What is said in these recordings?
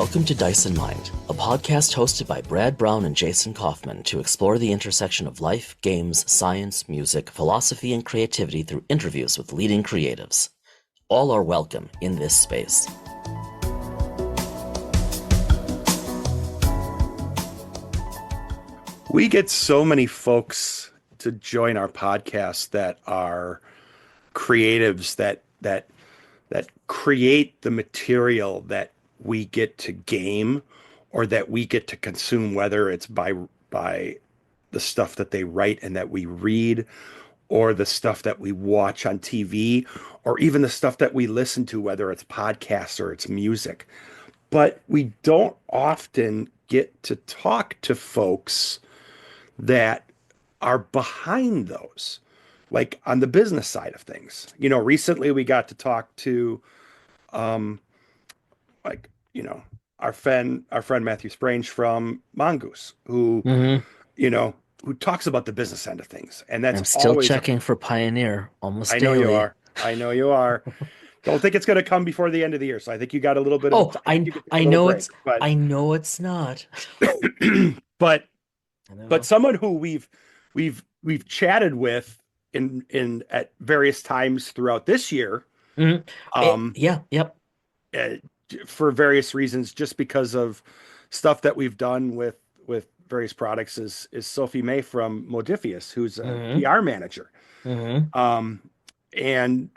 Welcome to Dice and Mind, a podcast hosted by Brad Brown and Jason Kaufman to explore the intersection of life, games, science, music, philosophy, and creativity through interviews with leading creatives. All are welcome in this space. We get so many folks to join our podcast that are creatives that create the material that we get to game or that we get to consume, whether it's by the stuff that they write and that we read, or the stuff that we watch on TV, or even the stuff that we listen to, whether it's podcasts or it's music. But we don't often get to talk to folks that are behind those, like on the business side of things. Recently we got to talk to, like, our friend Matthew Sprange from Mongoose, who, Mm-hmm. you know, who talks about the business end of things. And that's I'm still always checking for Pioneer almost I know you daily. are. I know you are. Don't think it's going to come before the end of the year. So I think you got a little bit of Oh, I think you could take I a little know break, it's I know it's not. but I but know. someone who we've chatted with in at various times throughout this year, Mhm. um Yeah, yep. uh, for various reasons, just because of stuff that we've done with various products, is Sophie May from Modiphius, who's a Mm-hmm. PR manager. Mm-hmm. um and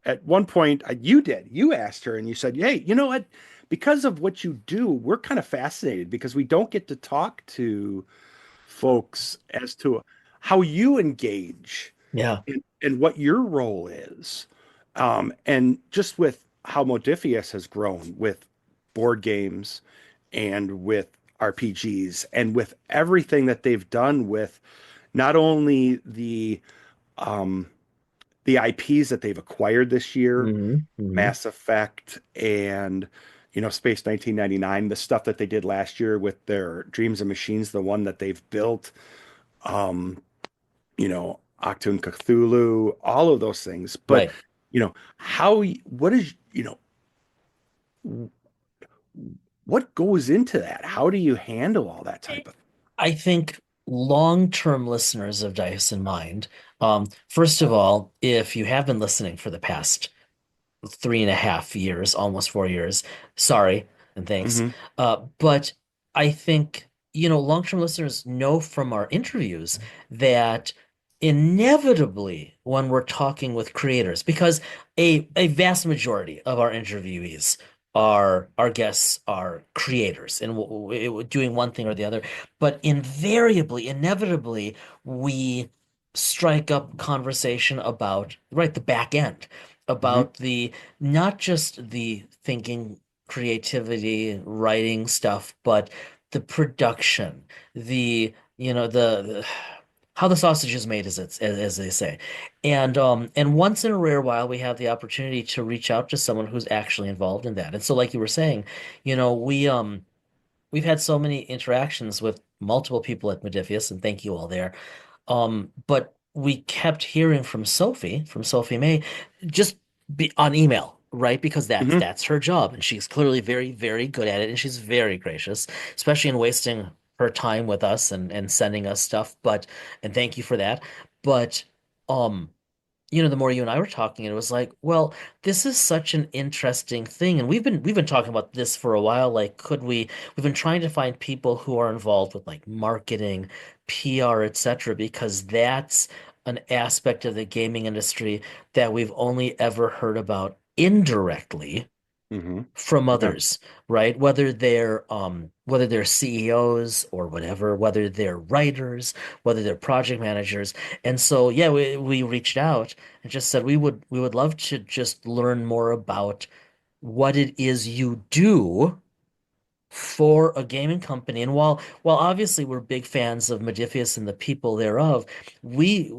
at one point, you asked her and you said, hey, you know what, because of what you do, we're kind of fascinated because we don't get to talk to folks as to how you engage Yeah. and what your role is. And just with how Modiphius has grown with board games and with RPGs and with everything that they've done with not only um, the IPs that they've acquired this year, Mm-hmm. Mm-hmm. Mass Effect and Space 1999, the stuff that they did last year with their Dreams and Machines, the one that they've built, um, Octoon Cthulhu, all of those things. But, Right. what is, what goes into that? How do you handle all that type of? I think long-term listeners of Dice in Mind, first of all, if you have been listening for the past 3.5 years, almost 4 years, sorry and thanks. Hmm. But I think, long-term listeners know from our interviews that inevitably when we're talking with creators, because a vast majority of our interviewees are our guests are creators and doing one thing or the other, but invariably, inevitably, we strike up conversation about, right, the back end, Hmm. about the not just the thinking, creativity, writing stuff, but the production, the how the sausage is made, as they say. And once in a rare while we have the opportunity to reach out to someone who's actually involved in that. And so like you were saying, we've had so many interactions with multiple people at Modiphius, and thank you all there. But we kept hearing from Sophie May, just on email, right? Because that's Hmm. that's her job, and she's clearly very, very good at it, and she's very gracious, especially in wasting her time with us and sending us stuff. And thank you for that. But um, the more you and I were talking, it was like, well, this is such an interesting thing, and we've been talking about this for a while. Like, we've been trying to find people who are involved with like marketing, PR, etc., because that's an aspect of the gaming industry that we've only ever heard about indirectly Hmm. from Yeah. others, right? Whether they're CEOs or whatever, whether they're writers, whether they're project managers. And so yeah, we reached out and just said we would love to just learn more about what it is you do for a gaming company. And while obviously we're big fans of Modiphius and the people thereof, we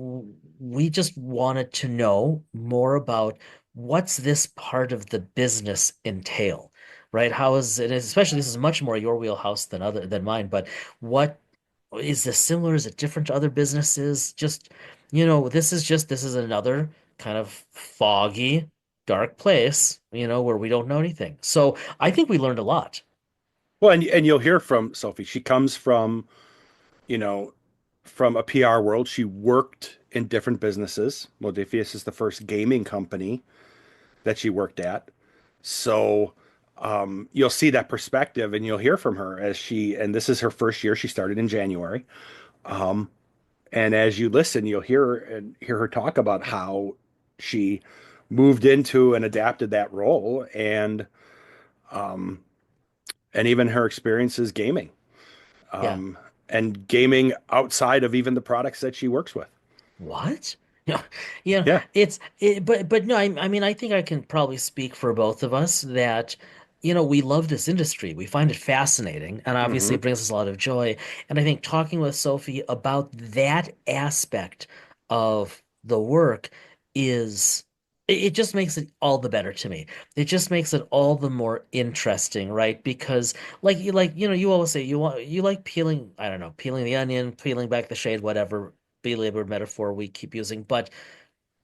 we just wanted to know more about what's this part of the business entail, right? How is it, especially this is much more your wheelhouse than mine, but what is this similar? Is it different to other businesses? Just, this is another kind of foggy, dark place, where we don't know anything. So I think we learned a lot. Well, and you'll hear from Sophie. She comes from, you know, from a PR world. She worked in different businesses. Modiphius is the first gaming company that she worked at. So you'll see that perspective and you'll hear from her as and this is her first year. She started in January. Um, and as you listen, you'll hear her talk about how she moved into and adapted that role um, and even her experiences gaming Yeah. um, and gaming outside of even the products that she works with. What? No, you know, Yeah. but no, I mean, I think I can probably speak for both of us that, we love this industry. We find it fascinating, and obviously Hmm. it brings us a lot of joy. And I think talking with Sophie about that aspect of the work is, it just makes it all the better to me. It just makes it all the more interesting, right? Because you always say you like peeling, I don't know, peeling the onion, peeling back the shade, whatever belabored metaphor we keep using, but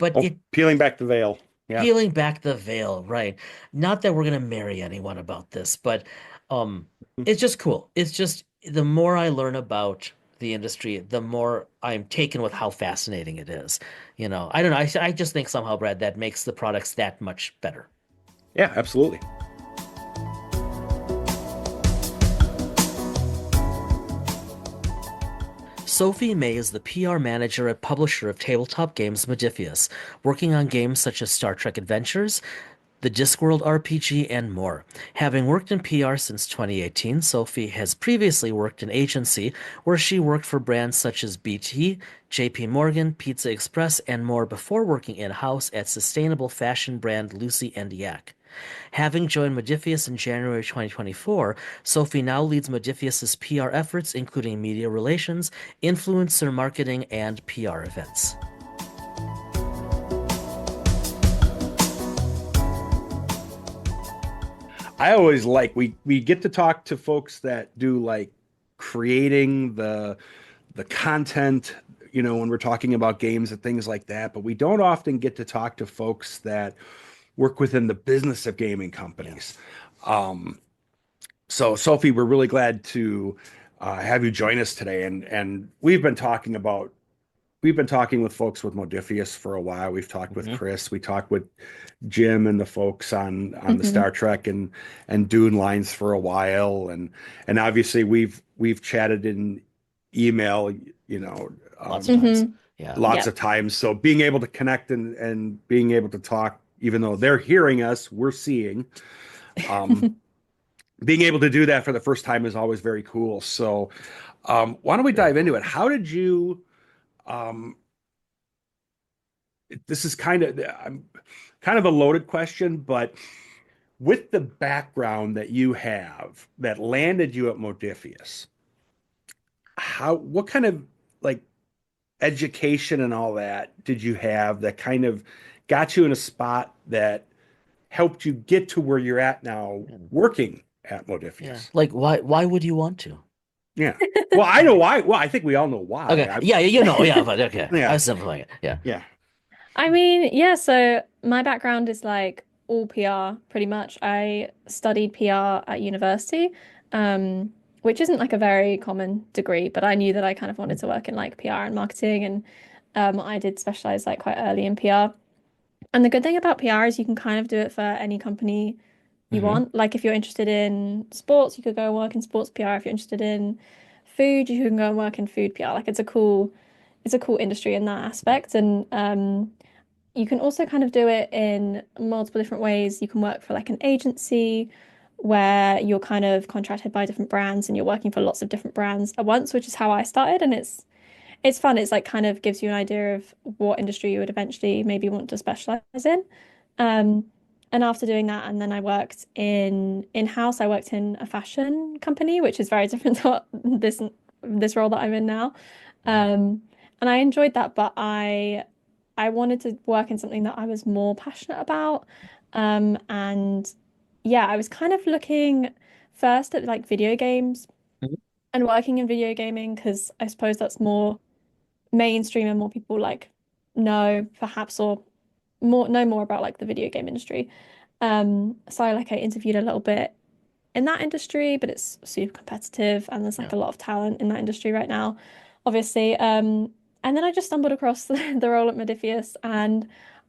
Oh, it peeling back the veil. Yeah. peeling back the veil, right? Not that we're gonna marry anyone about this, but um it's just cool. It's just the more I learn about the industry, the more I'm taken with how fascinating it is. I don't know. I just think somehow, Brad, that makes the products that much better. Yeah, absolutely. Sophie May is the PR manager and publisher of tabletop games Modiphius, working on games such as Star Trek Adventures, the Discworld RPG, and more. Having worked in PR since 2018, Sophie has previously worked in agency where she worked for brands such as BT, JP Morgan, PizzaExpress, and more before working in-house at sustainable fashion brand Lucy and Yak. Having joined Modiphius in January 2024, Sophie now leads Modiphius's PR efforts, including media relations, influencer marketing, and PR events. I always like we get to talk to folks that do like creating the content, when we're talking about games and things like that, but we don't often get to talk to folks that work within the business of gaming Yeah. companies. So Sophie, we're really glad to have you join us today, and we've been talking with folks with Modiphius for a while. We've talked with Hmm. Chris. We talked with Jim and the folks on the Hmm. Star Trek and Dune lines for a while, and obviously we've chatted in email, Lots of um, times. Hmm. Yeah. lots Yeah. of times. So being able to connect and being able to talk, even though they're hearing us, we're seeing. Um, Being able to do that for the first time is always very cool. So why don't we Good. dive into it? How did you? Um, this is kind of a loaded question, but with the background that you have that landed you at Modiphius, what kind of like education and all that did you have that kind of got you in a spot that helped you get to where you're at now And working at yeah, Modiphius? like why would you want to? Yeah. Well, I know why. Well, I think we all know why. Okay. Yeah, yeah, but okay. I Yeah, was simplifying it. Yeah. yeah. I mean, yeah, so my background is like all PR pretty much. I studied PR at university, um, which isn't like a very common degree, but I knew that I kind of wanted to work in like PR and marketing, and I did specialize like quite early in PR. And the good thing about PR is you can kind of do it for any company you Hmm. want. Like if you're interested in sports, you could go and work in sports PR. If you're interested in food, you can go and work in food PR. Like it's a cool industry in that aspect. And you can also kind of do it in multiple different ways. You can work for like an agency where you're kind of contracted by different brands and you're working for lots of different brands at once, which is how I started. And it's fun. It's like kind of gives you an idea of what industry you would eventually maybe want to specialize in. Um, and after doing that, and then I worked in-house. I worked in a fashion company, which is very different to what this role that I'm in now. Um, and I enjoyed that, but I wanted to work in something that I was more passionate about. And yeah, I was kind of looking first at like video games and working in video gaming because I suppose that's more mainstream and more people like know perhaps or more know more about like the video game industry. So I interviewed a little bit in that industry, but it's super competitive and there's like Yeah. a lot of talent in that industry right now, obviously. And then I just stumbled across the role at Modiphius and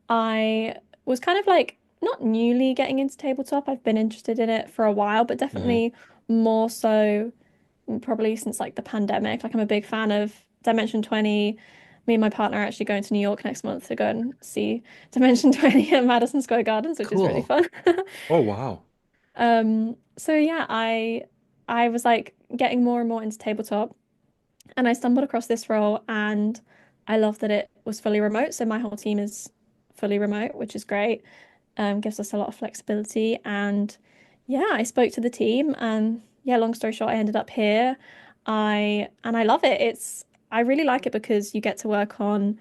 I was kind of like not newly getting into tabletop. I've been interested in it for a while, but Hmm. definitely more so probably since like the pandemic. Like I'm a big fan of Dimension 20. Me and my partner are actually going to New York next month to go and see Dimension 20 at Madison Square Gardens, which is really Cool. fun. Oh, wow. So yeah, I was like getting more and more into tabletop and I stumbled across this role and I love that it was fully remote. So my whole team is fully remote, which is great. Gives us a lot of flexibility. And yeah, I spoke to the team and yeah, long story short, I ended up here. I love it. I really like it because you get to work on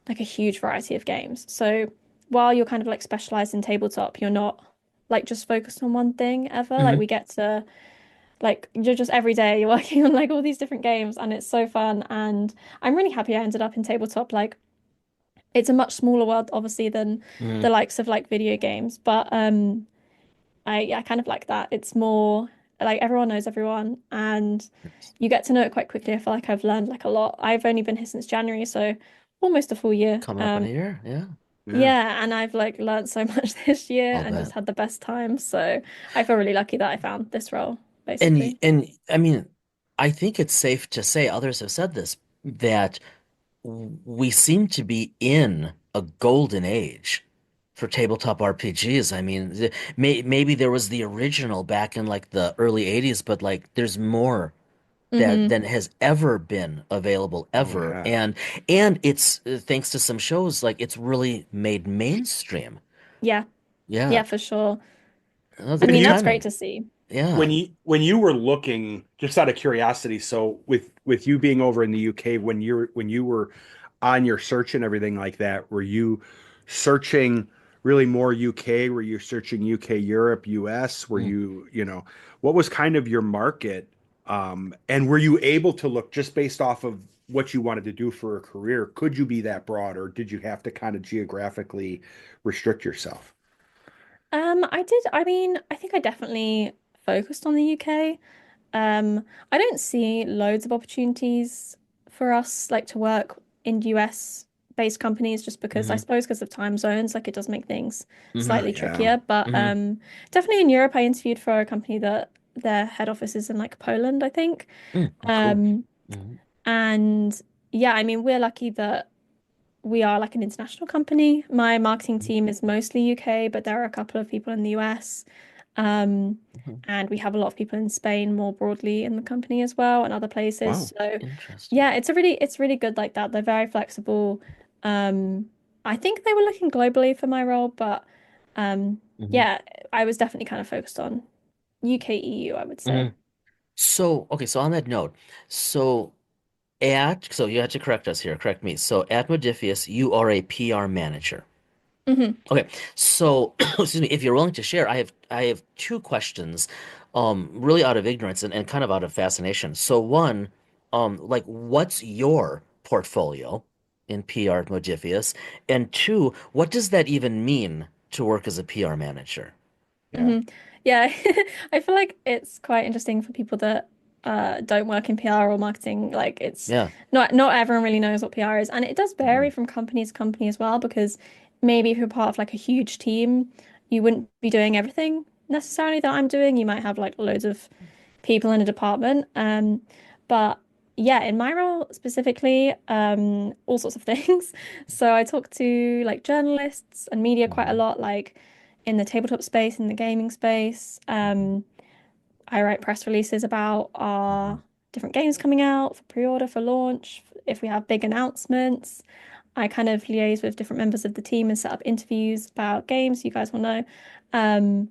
like a huge variety of games. So while you're kind of like specialized in tabletop, you're not like just focused on one thing ever. Like Hmm. we get to like you're just every day you're working on like all these different games and it's so fun and I'm really happy I ended up in tabletop. Like it's a much smaller world obviously than Hmm. the likes of like video games, but I kind of like that. It's more like everyone knows everyone and you get to know it quite quickly. I feel like I've learned like a lot. I've only been here since January, so almost a full year. Coming up on a year. Yeah. Yeah. Yeah, and I've like learned so much this year I'll and just bet. had the best time. So I feel really lucky that I found this role, And basically. I mean, I think it's safe to say, others have said this, that we seem to be in a golden age for tabletop RPGs. I mean, maybe there was the original back in like the early 80s, but like there's more that Hmm. than has ever been available Oh, ever. yeah. And it's thanks to some shows like it's really made mainstream. Yeah, Yeah. yeah, for sure. That's I When good mean, you that's great timing. to see. Yeah. when you were looking, just out of curiosity, so with you being over in the UK, when you were on your search and everything like that, were you searching really more UK? Were you searching UK, Europe, US? Were Mm. you, what was kind of your market? And were you able to look just based off of what you wanted to do for a career? Could you be that broad, or did you have to kind of geographically restrict yourself? I did. I mean, I think I definitely focused on the UK. I don't see loads of opportunities for us like to work in US based companies just because I Hmm. suppose because of time zones, like it does make things Hmm. slightly Yeah. trickier. But Hmm. definitely in Europe, I interviewed for a company that their head office is in like Poland, I think. Mm. Oh, cool. Um, Hmm. and yeah, I mean, we're lucky that we are like an international company. My marketing team is mostly UK, but there are a couple of people in the US. Um, Hmm. and we have a lot of people in Spain more broadly in the company as well and other places. Wow. So Interesting. yeah, it's really good like that. They're very flexible. Um, I think they were looking globally for my role, but Hmm. yeah, I was definitely kind of focused on UK EU, I would Hmm. say. So, okay, so on that note, so so you had to correct us here, correct me. So at Modiphius, you are a PR manager. Hmm. Okay, so excuse me, if you're willing to share, I have two questions, really out of ignorance and kind of out of fascination. So one, like what's your portfolio in PR at Modiphius? And two, what does that even mean to work as a PR manager? Yeah. Hmm. Yeah, I feel like it's quite interesting for people that don't work in PR or marketing. Like it's Yeah. not everyone really knows what PR is, and it does vary Hmm. from company to company as well. Because maybe if you're part of like a huge team, you wouldn't be doing everything necessarily that I'm doing. You might have like loads of people in a department. But yeah, in my role specifically, all sorts of things. So I talk to like journalists and media quite a Hmm. lot, like in the tabletop space, in the gaming space. I write press releases about Hmm. our different games coming out for pre-order, for launch, if we have big announcements. I kind of liaise with different members of the team and set up interviews about games you guys will know. Um,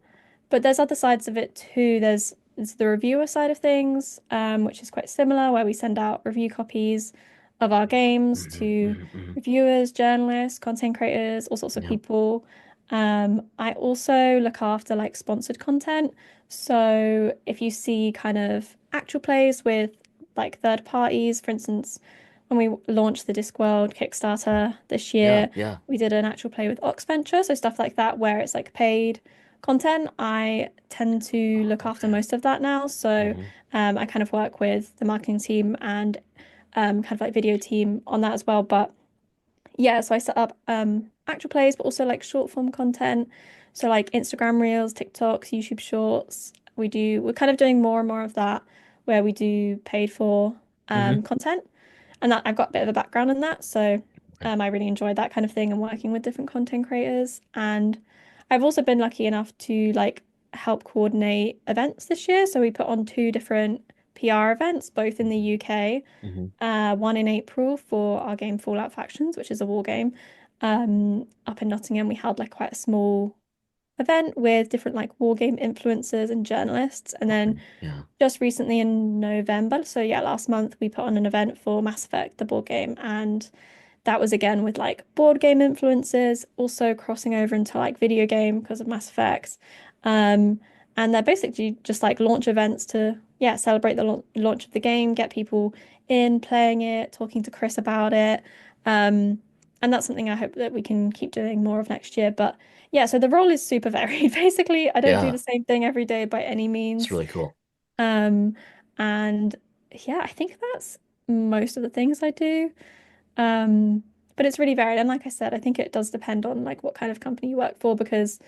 but there's other sides of it too. There's the reviewer side of things, which is quite similar, where we send out review copies of our games Hmm. to Hmm. Hmm. reviewers, journalists, content creators, all sorts of Yeah. people. I also look after like sponsored content. So if you see kind of actual plays with like third parties, for instance, when we launched the Discworld Kickstarter this Yeah. year, Yeah. we did an actual play with Oxventure, so stuff like that where it's like paid content, I tend to Oh, look after okay. most of that now. So Hmm. I kind of work with the marketing team and kind of like video team on that as well. But yeah, so I set up actual plays, but also like short form content. So like Instagram Reels, TikToks, YouTube Shorts. We're kind of doing more and more of that where we do paid for Hmm. content. And that I've got a bit of a background in that. So Okay. I really enjoy that kind of thing and working with different content creators. And I've also been lucky enough to like help coordinate events this year. So we put on two different PR events, both in the UK, Hmm. one in April for our game Fallout Factions, which is a war game. Up in Nottingham, we held like quite a small event with different like war game influencers and journalists. And Okay. then Yeah. just recently in November, so yeah, last month we put on an event for Mass Effect, the board game, and that was again with like board game influencers, also crossing over into like video game because of Mass Effect. Um, and they're basically just like launch events to, yeah, celebrate the launch of the game, get people in playing it, talking to Chris about it. Um, and that's something I hope that we can keep doing more of next year. But yeah, so the role is super varied. Basically, I don't do Yeah. the same thing every day by any It's means. really cool. Um, and yeah, I think that's most of the things I do. Um, but it's really varied. And like I said, I think it does depend on like what kind of company you work for because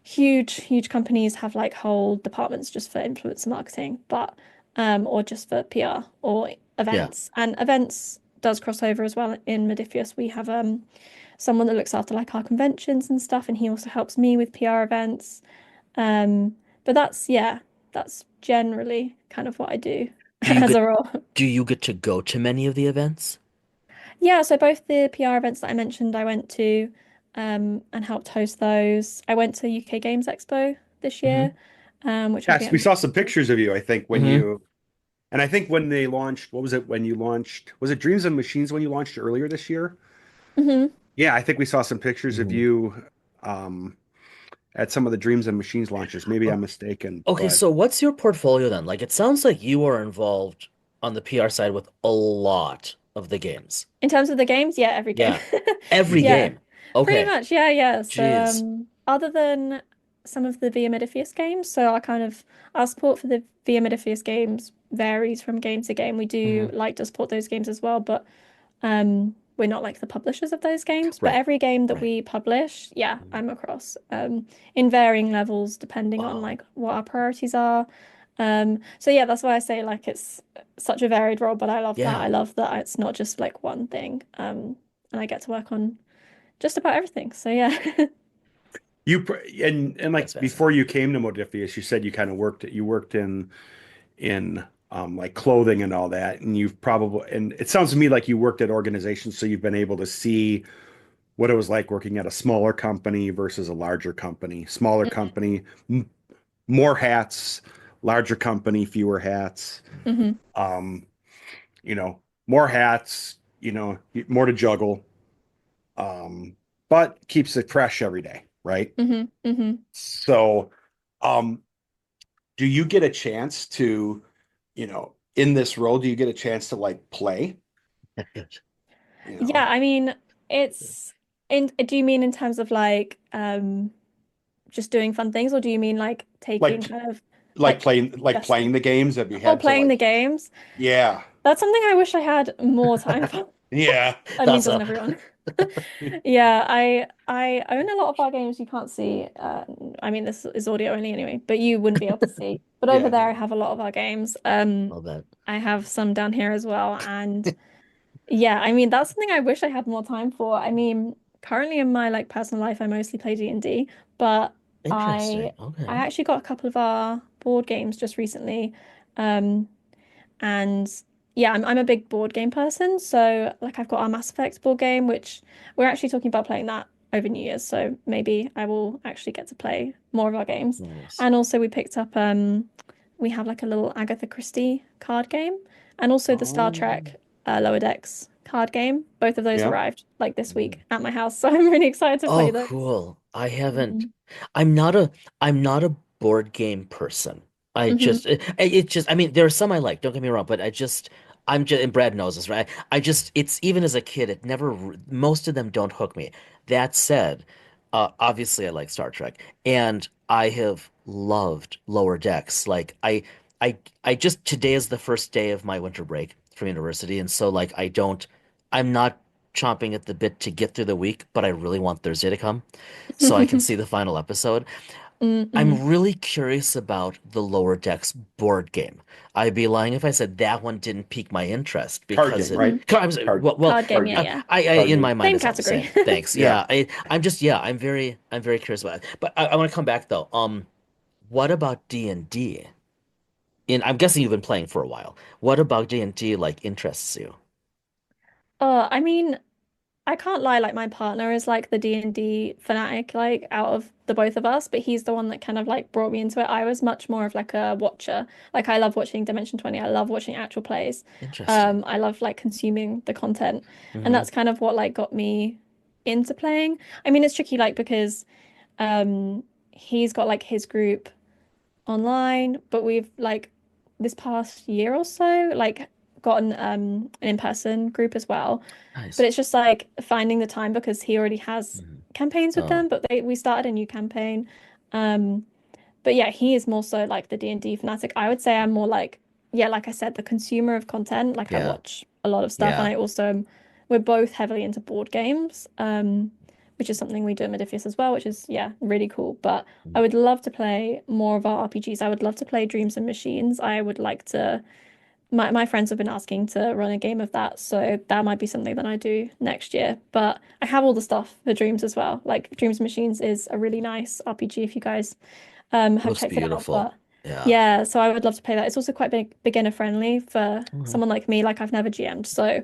huge companies have like whole departments just for influencer marketing, but or just for PR or Yeah. events. And events does cross over as well in Modiphius. We have someone that looks after like our conventions and stuff, and he also helps me with PR events. Um, but that's yeah, that's generally kind of what I do Do you as a get role. do you get to go to many of the events? Yeah, so both the PR events that I mentioned, I went to and helped host those. I went to UK Games Expo this Hmm. year, which will be Yes, at we saw some pictures of you, I think, when Hmm. you, and I think when they launched, what was it when you launched? Was it Dreams and Machines when you launched earlier this year? Mhm. Yeah, I think we saw some pictures of Hmm. you um, at some of the Dreams and Machines launches. Maybe I'm Oh, mistaken, okay, but so what's your portfolio then? Like it sounds like you are involved on the PR side with a lot of the games. In terms of the games, yeah, every game. Yeah. Every Yeah, game. pretty Okay. much. Yeah, yeah. So, Jeez. other than some of the Via Modiphius games, so our support for the Via Modiphius games varies from game to game. We do Hmm. like to support those games as well, but we're not like the publishers of those games. But Right. every game that Right. we publish, yeah, Mhm. I'm across in varying levels depending on Wow. like what our priorities are. So yeah, that's why I say like it's such a varied role, but I love that. I Yeah. love that it's not just like one thing. And I get to work on just about everything. So yeah. and That's like before fascinating. you came to Modiphius, you said you kind of worked in like clothing and all that, and you've probably and it sounds to me like you worked at organizations, so you've been able to see what it was like working at a smaller company versus a larger company. Smaller company, more hats, larger company, fewer hats. Hmm. Um, more hats, more to juggle, um, but keeps it fresh every day, right? Hmm. Hmm. So, um, do you get a chance to, in this role, do you get a chance to like play? You Yeah, know, I mean, it's in do you mean in terms of like just doing fun things, or do you mean like taking like kind of like like playing testing the games? Have you or had to playing the like, games? yeah, That's something I wish I had more time for. yeah. I mean, That's doesn't a everyone? Yeah, I own a lot of our games you can't see. I mean, this is audio only anyway, but you wouldn't be able to see. But over Yeah, there, I no. have a lot of our games. love that. I have some down here as well, and yeah, I mean, that's something I wish I had more time for. I mean, currently in my like personal life, I mostly play D&D, but I Interesting. I Okay. actually got a couple of our board games just recently. Um, and yeah, I'm a big board game person. So like I've got our Mass Effect board game, which we're actually talking about playing that over New Year's. So maybe I will actually get to play more of our games. Nice. And also we picked up we have like a little Agatha Christie card game and also the Star Oh, Trek Lower Decks card game. Both of those yeah. arrived like this Mm. week at my house. So I'm really excited to play Oh, those. cool. I haven't. Mhm. I'm not a. I'm not a board game person. I Mhm. just. It just. I mean, there are some I like. Don't get me wrong, but I just. I'm just. And Brad knows this, right? I just. It's even as a kid. It never. Most of them don't hook me. That said. Obviously I like Star Trek, and I have loved Lower Decks. I just today is the first day of my winter break from university, and so like I'm not chomping at the bit to get through the week, but I really want Thursday to come so I can see the final episode. Mm-mm. I'm really curious about the Lower Decks board game. I'd be lying if I said that one didn't pique my interest Card because game, it. Mhm. right? I'm sorry, Card well, Card game, card yeah, game, yeah. I card in game. my mind Same it's all the category. same. Thanks. Yeah. Yeah, I'm very curious about it. But I want to come back though. What about D&D? I'm guessing you've been playing for a while. What about D&D like interests you? I mean, I can't lie, like my partner is like the D&D fanatic, like out of the both of us, but he's the one that kind of like brought me into it. I was much more of like a watcher. Like I love watching Dimension 20. I love watching actual plays. Interesting. I love like consuming the content. And Hmm. that's kind of what like got me into playing. I mean, it's tricky like because he's got like his group online, but we've like this past year or so like gotten an in-person group as well. But Nice. it's just like finding the time because he already has Hmm. campaigns with Oh, them, but we started a new campaign. Um, but yeah, he is more so like the D&D fanatic. I would say I'm more like, yeah, like I said, the consumer of content. Like I yeah, watch a lot of stuff, and yeah. I also we're both heavily into board games, which is something we do at Modiphius as well, which is yeah, really cool. But I would love to play more of our RPGs. I would love to play Dreams and Machines. I would like to my friends have been asking to run a game of that, so that might be something that I do next year. But I have all the stuff for Dreams as well. Like Dreams Machines is a really nice RPG if you guys have Looks checked it out. beautiful. But Yeah. yeah, so I would love to play that. It's also quite beginner friendly for Mhm. someone like me. Like I've never GM'd, so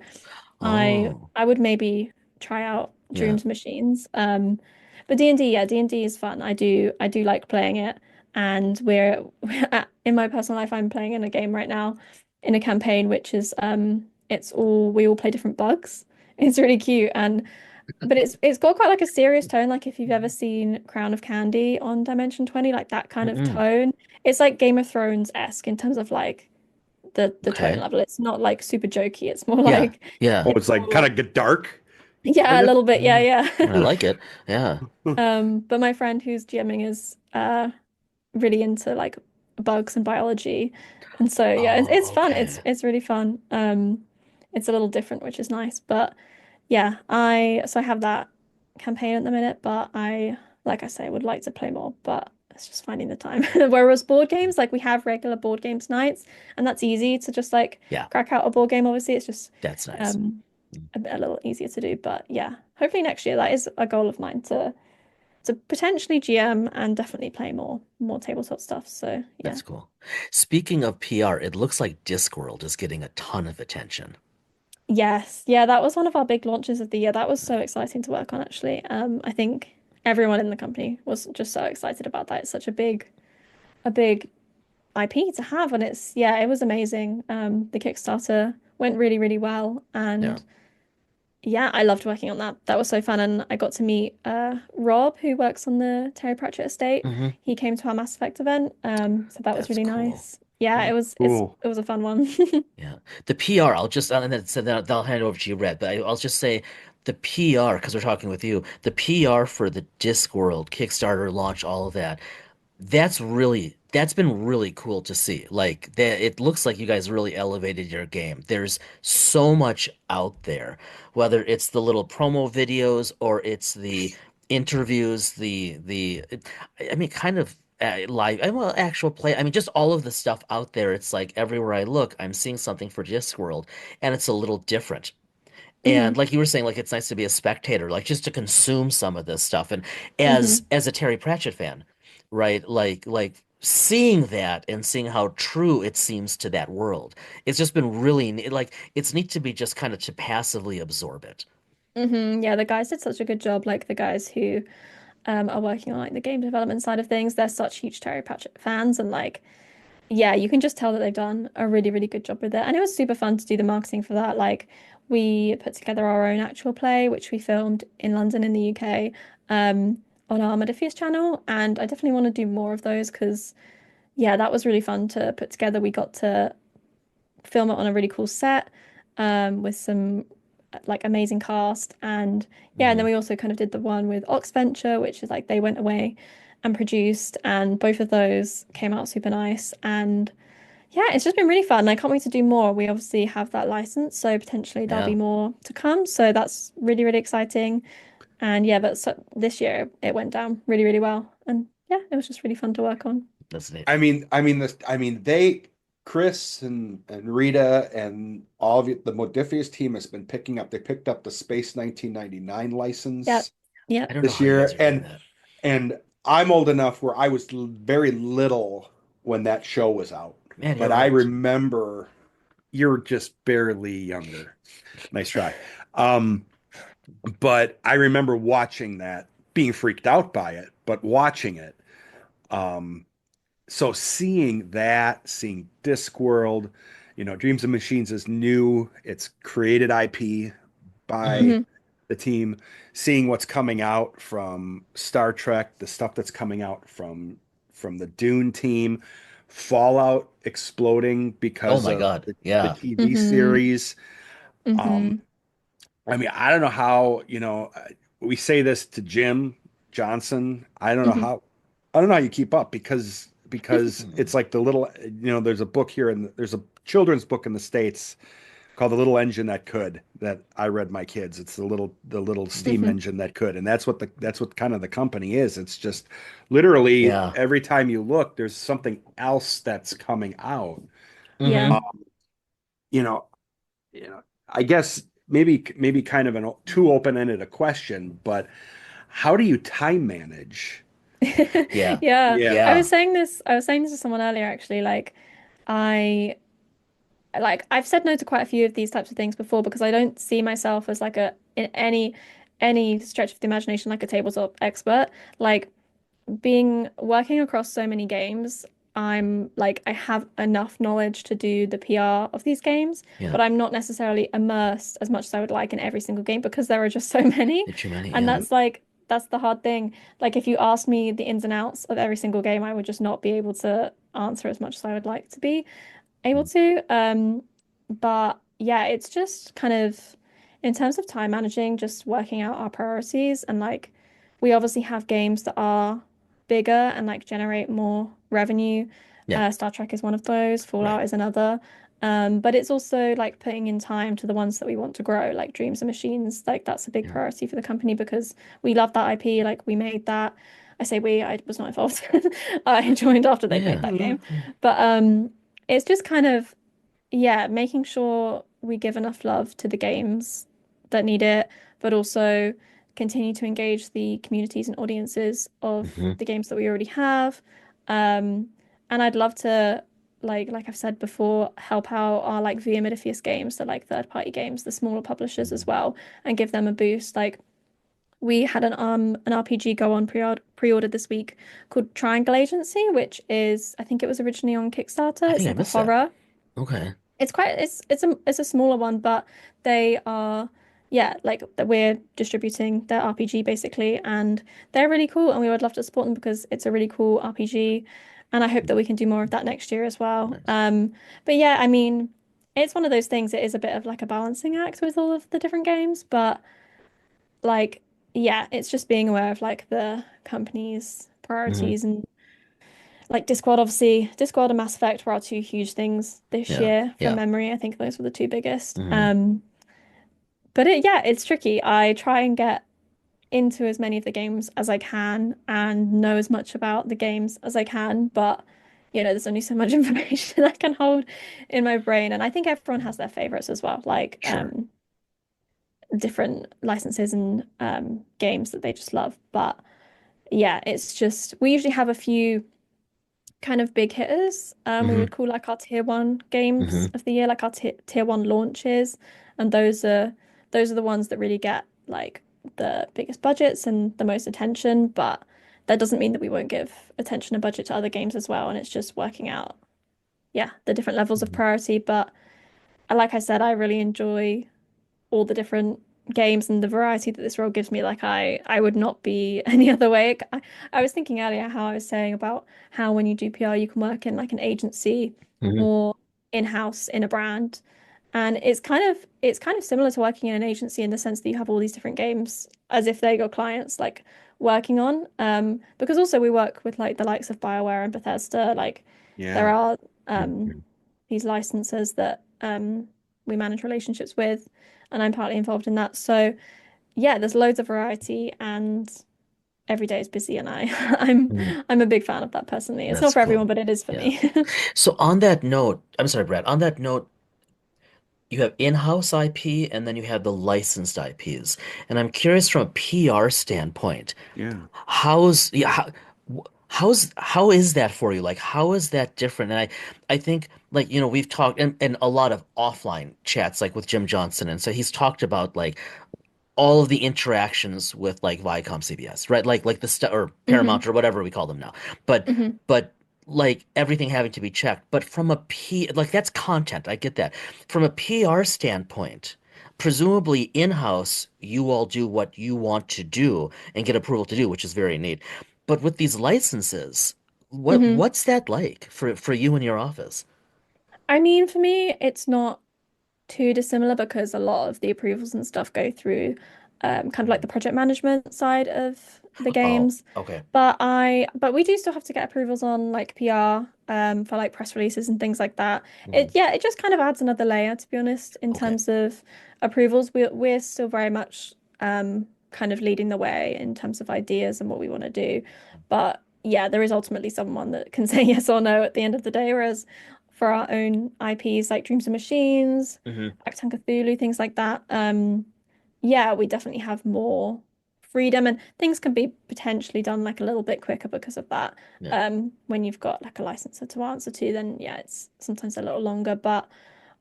Oh, I would maybe try out yeah. Dreams Machines. But D&D, yeah, D&D is fun. I do like playing it, and in my personal life, I'm playing in a game right now in a campaign which is it's all we all play different bugs. It's really cute and but it's got quite like a serious tone. Like if you've ever seen Crown of Candy on Dimension 20, like that kind of Mm-mm. tone. It's like Game of Thrones-esque in terms of like the tone Okay. level. It's not like super jokey. It's more Yeah. like Yeah. Oh, it's like kind of get dark, yeah, kind a of. little bit. Yeah, Mm. I yeah. like it. Yeah. But my friend who's GMing is really into like bugs and biology. And so yeah, it's Oh, fun. okay. It's really fun. It's a little different, which is nice. But yeah, I have that campaign at the minute, but I like I say, would like to play more, but it's just finding the time. Whereas board games, like we have regular board games nights, and that's easy to just like Yeah, crack out a board game. Obviously, it's just that's nice. um a little easier to do. But yeah, hopefully next year that is a goal of mine to potentially GM and definitely play more tabletop stuff. So yeah. That's cool. Speaking of PR, it looks like Discworld is getting a ton of attention. Yes. Yeah, that was one of our big launches of the year. That was so exciting to work on actually. I think everyone in the company was just so excited about that. It's such a big IP to have and it's yeah, it was amazing. The Kickstarter went really, really well Yeah. and yeah, I loved working on that. That was so fun, and I got to meet Rob, who works on the Terry Pratchett estate. Hmm. He came to our Mass Effect event, so that was That's really cool. nice. Yeah, Yeah. Cool. it was a fun one. Yeah. The PR, I'll just, and then so then I'll hand it over to you, Red, but I'll just say the PR, because we're talking with you, the PR for the Discworld, Kickstarter launch, all of that. That's been really cool to see. Like that it looks like you guys really elevated your game. There's so much out there, whether it's the little promo videos or it's the interviews, I mean kind of live, well, actual play. I mean just all of the stuff out there. It's like everywhere I look, I'm seeing something for Discworld, and it's a little different. And hmm like you were saying, like it's nice to be a spectator, like just to consume some of this stuff. And hmm as a Terry Pratchett fan, right? Like seeing that and seeing how true it seems to that world. It's just been really like it's neat to be just kind of to passively absorb it. Yeah, the guys did such a good job. Like the guys who are working on like the game development side of things, they're such huge Terry Pratchett fans, and like yeah, you can just tell that they've done a really, really good job with it. And it was super fun to do the marketing for that. Like we put together our own actual play, which we filmed in London in the UK, on our Modiphius channel. And I definitely want to do more of those because yeah, that was really fun to put together. We got to film it on a really cool set, with some like amazing cast. And yeah, and then Hmm. we also kind of did the one with Oxventure, which is like they went away and produced, and both of those came out super nice. And yeah, it's just been really fun. I can't wait to do more. We obviously have that license, so potentially there'll be Yeah, more to come. So that's really, really exciting. And yeah, but so this year it went down really, really well. And yeah, it was just really fun to work on. that's neat. Chris and Rita and all of the Modiphius team has been picking up. They picked up the Space 1999 Yep. license Yep. I don't know this how you guys year, are doing that. and I'm old enough where I was very little when that show was out, Man, but you're I old. remember you're just barely younger. Nice try. Um, but I remember watching that, being freaked out by it, but watching it. Um, so seeing that, seeing Discworld, Dreams and Machines is new. It's created IP by Hmm. the team. Seeing what's coming out from Star Trek, the stuff that's coming out from the Dune team, Fallout exploding Oh because my of God. the Yeah. TV Hmm. series. Um, Hmm. I mean, I don't know how, we say this to Jim Johnson. Hmm. I don't know how you keep up because it's like there's a book here and there's a children's book in the States called The Little Engine That Could that I read my kids. It's the little steam Hmm. engine that could. And that's what kind of the company is. It's just literally Yeah. every time you look, there's something else that's coming out. Yeah. Hmm. You know, you know, I guess maybe kind of an too open-ended a question, but how do you time manage? Yeah. Yeah. Yeah. Yeah. I was saying this to someone earlier actually, I I've said no to quite a few of these types of things before because I don't see myself as like a in any stretch of the imagination like a tabletop expert. Like being working across so many games, I'm like I have enough knowledge to do the PR of these games, Yeah. but I'm not necessarily immersed as much as I would like in every single game because there are just so many. Too many. And Yeah. that's the hard thing. Like if you ask me the ins and outs of every single game, I would just not be able to answer as much as I would like to be able to. But yeah, it's just kind of in terms of time managing, just working out our priorities and like we obviously have games that are bigger and like generate more revenue. Yeah. Star Trek is one of those, Right. Fallout is another. But it's also like putting in time to the ones that we want to grow, like Dreams and Machines. Like that's a big Yeah. priority for the company because we love that IP. Like we made that. I say we, I was not involved. I joined after they'd made Yeah. that game. But it's just kind of yeah, making sure we give enough love to the games that need it, but also continue to engage the communities and audiences of Hmm. the games that we already have. And I'd love to, like I've said before, help out our like via Modiphius games, so like third party games, the smaller publishers as well, and give them a boost. Like we had an RPG go on pre-ordered this week called Triangle Agency, which is I think it was originally on I Kickstarter. It's think I like a missed that. horror. Okay. It's a smaller one, but they are yeah, like that we're distributing their RPG basically, and they're really cool, and we would love to support them because it's a really cool RPG, and I hope that we can do more of that next year as well. Nice. But yeah, I mean, it's one of those things. It is a bit of like a balancing act with all of the different games, but like yeah, it's just being aware of like the company's Hmm. priorities and like Discworld, obviously, Discworld and Mass Effect were our two huge things this Yeah. year from Yeah. memory. I think those were the two biggest. Hmm. But yeah, it's tricky. I try and get into as many of the games as I can and know as much about the games as I can, but there's only so much information I can hold in my brain. And I think everyone has their favorites as well, like Sure. different licenses and games that they just love. But yeah, it's just we usually have a few kind of big hitters. We Hmm. would call like our tier one games Hmm. of the year, like our tier one launches, and those are the ones that really get like the biggest budgets and the most attention. But that doesn't mean that we won't give attention and budget to other games as well. And it's just working out, yeah, the different levels of priority. But like I said, I really enjoy all the different games and the variety that this role gives me. Like I would not be any other way. I was thinking earlier how I was saying about how when you do PR, you can work in like an agency Hmm. or in-house in a brand. And it's kind of similar to working in an agency in the sense that you have all these different games as if they're your clients like working on. Because also we work with like the likes of BioWare and Bethesda. Like there Yeah. are these licenses that we manage relationships with, and I'm partly involved in that. So yeah, there's loads of variety and every day is busy and I'm Mm, I'm a big fan of that personally. It's not that's for everyone, cool. but it is for Yeah. me. So on that note, I'm sorry, Brad, on that note, you have in-house IP and then you have the licensed IPs. And I'm curious from a PR standpoint, Yeah. how's yeah, how is that for you? Like how is that different? And I think like we've talked and a lot of offline chats like with Jim Johnson and so he's talked about like all of the interactions with like Viacom CBS, right? Like the st or hmm Paramount or whatever we call them now. But hmm but like everything having to be checked. But from a P like that's content. I get that. From a PR standpoint, presumably in-house, you all do what you want to do and get approval to do, which is very neat. But with these licenses, hmm what's that like for you and your office? I mean, for me, it's not too dissimilar because a lot of the approvals and stuff go through kind of like Mhm. the project management side of the Oh, games. okay. But we do still have to get approvals on like PR for like press releases and things like that. Mhm. It just kind of adds another layer to be honest in Okay. terms of approvals. We're still very much kind of leading the way in terms of ideas and what we want to do. But yeah, there is ultimately someone that can say yes or no at the end of the day, whereas for our own IPs like Dreams and Machines, Hmm. Acton Cthulhu, things like that. Yeah, we definitely have more freedom and things can be potentially done like a little bit quicker because of that. Yeah. When you've got like a licensor to answer to, then yeah, it's sometimes a little longer, but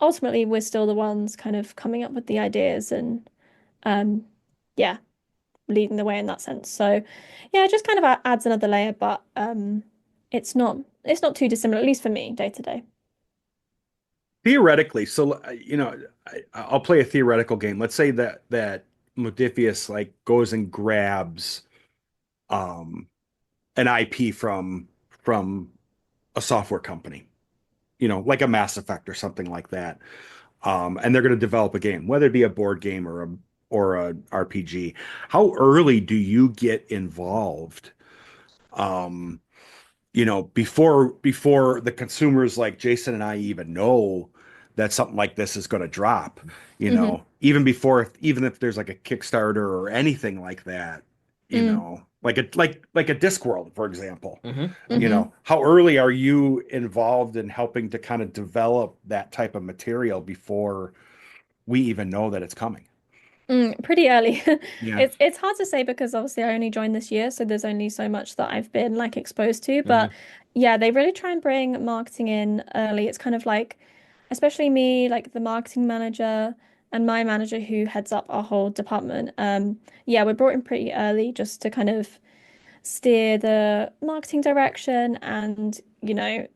ultimately we're still the ones kind of coming up with the ideas and um, yeah, leading the way in that sense. So yeah, it just kind of adds another layer, but it's not too dissimilar, at least for me, day to day. Theoretically, so I'll play a theoretical game. Let's say that Modiphius like goes and grabs um an IP from a software company, like a Mass Effect or something like that. And they're going to develop a game, whether it be a board game or a RPG. How early do you get involved? Um, before the consumers like Jason and I even know that something like this is going to drop, hmm even if there's like a Kickstarter or anything like that, Mm, like a Discworld, for example. Hmm. Hmm. How early are you involved in helping to kind of develop that type of material before we even know that it's coming? Pretty early. Yeah. It's hard to say because obviously I only joined this year, so there's only so much that I've been like exposed to. But Hmm. yeah, they really try and bring marketing in early. It's kind of like, especially me, like the marketing manager and my manager who heads up our whole department. Yeah, we're brought in pretty early just to kind of steer the marketing direction and,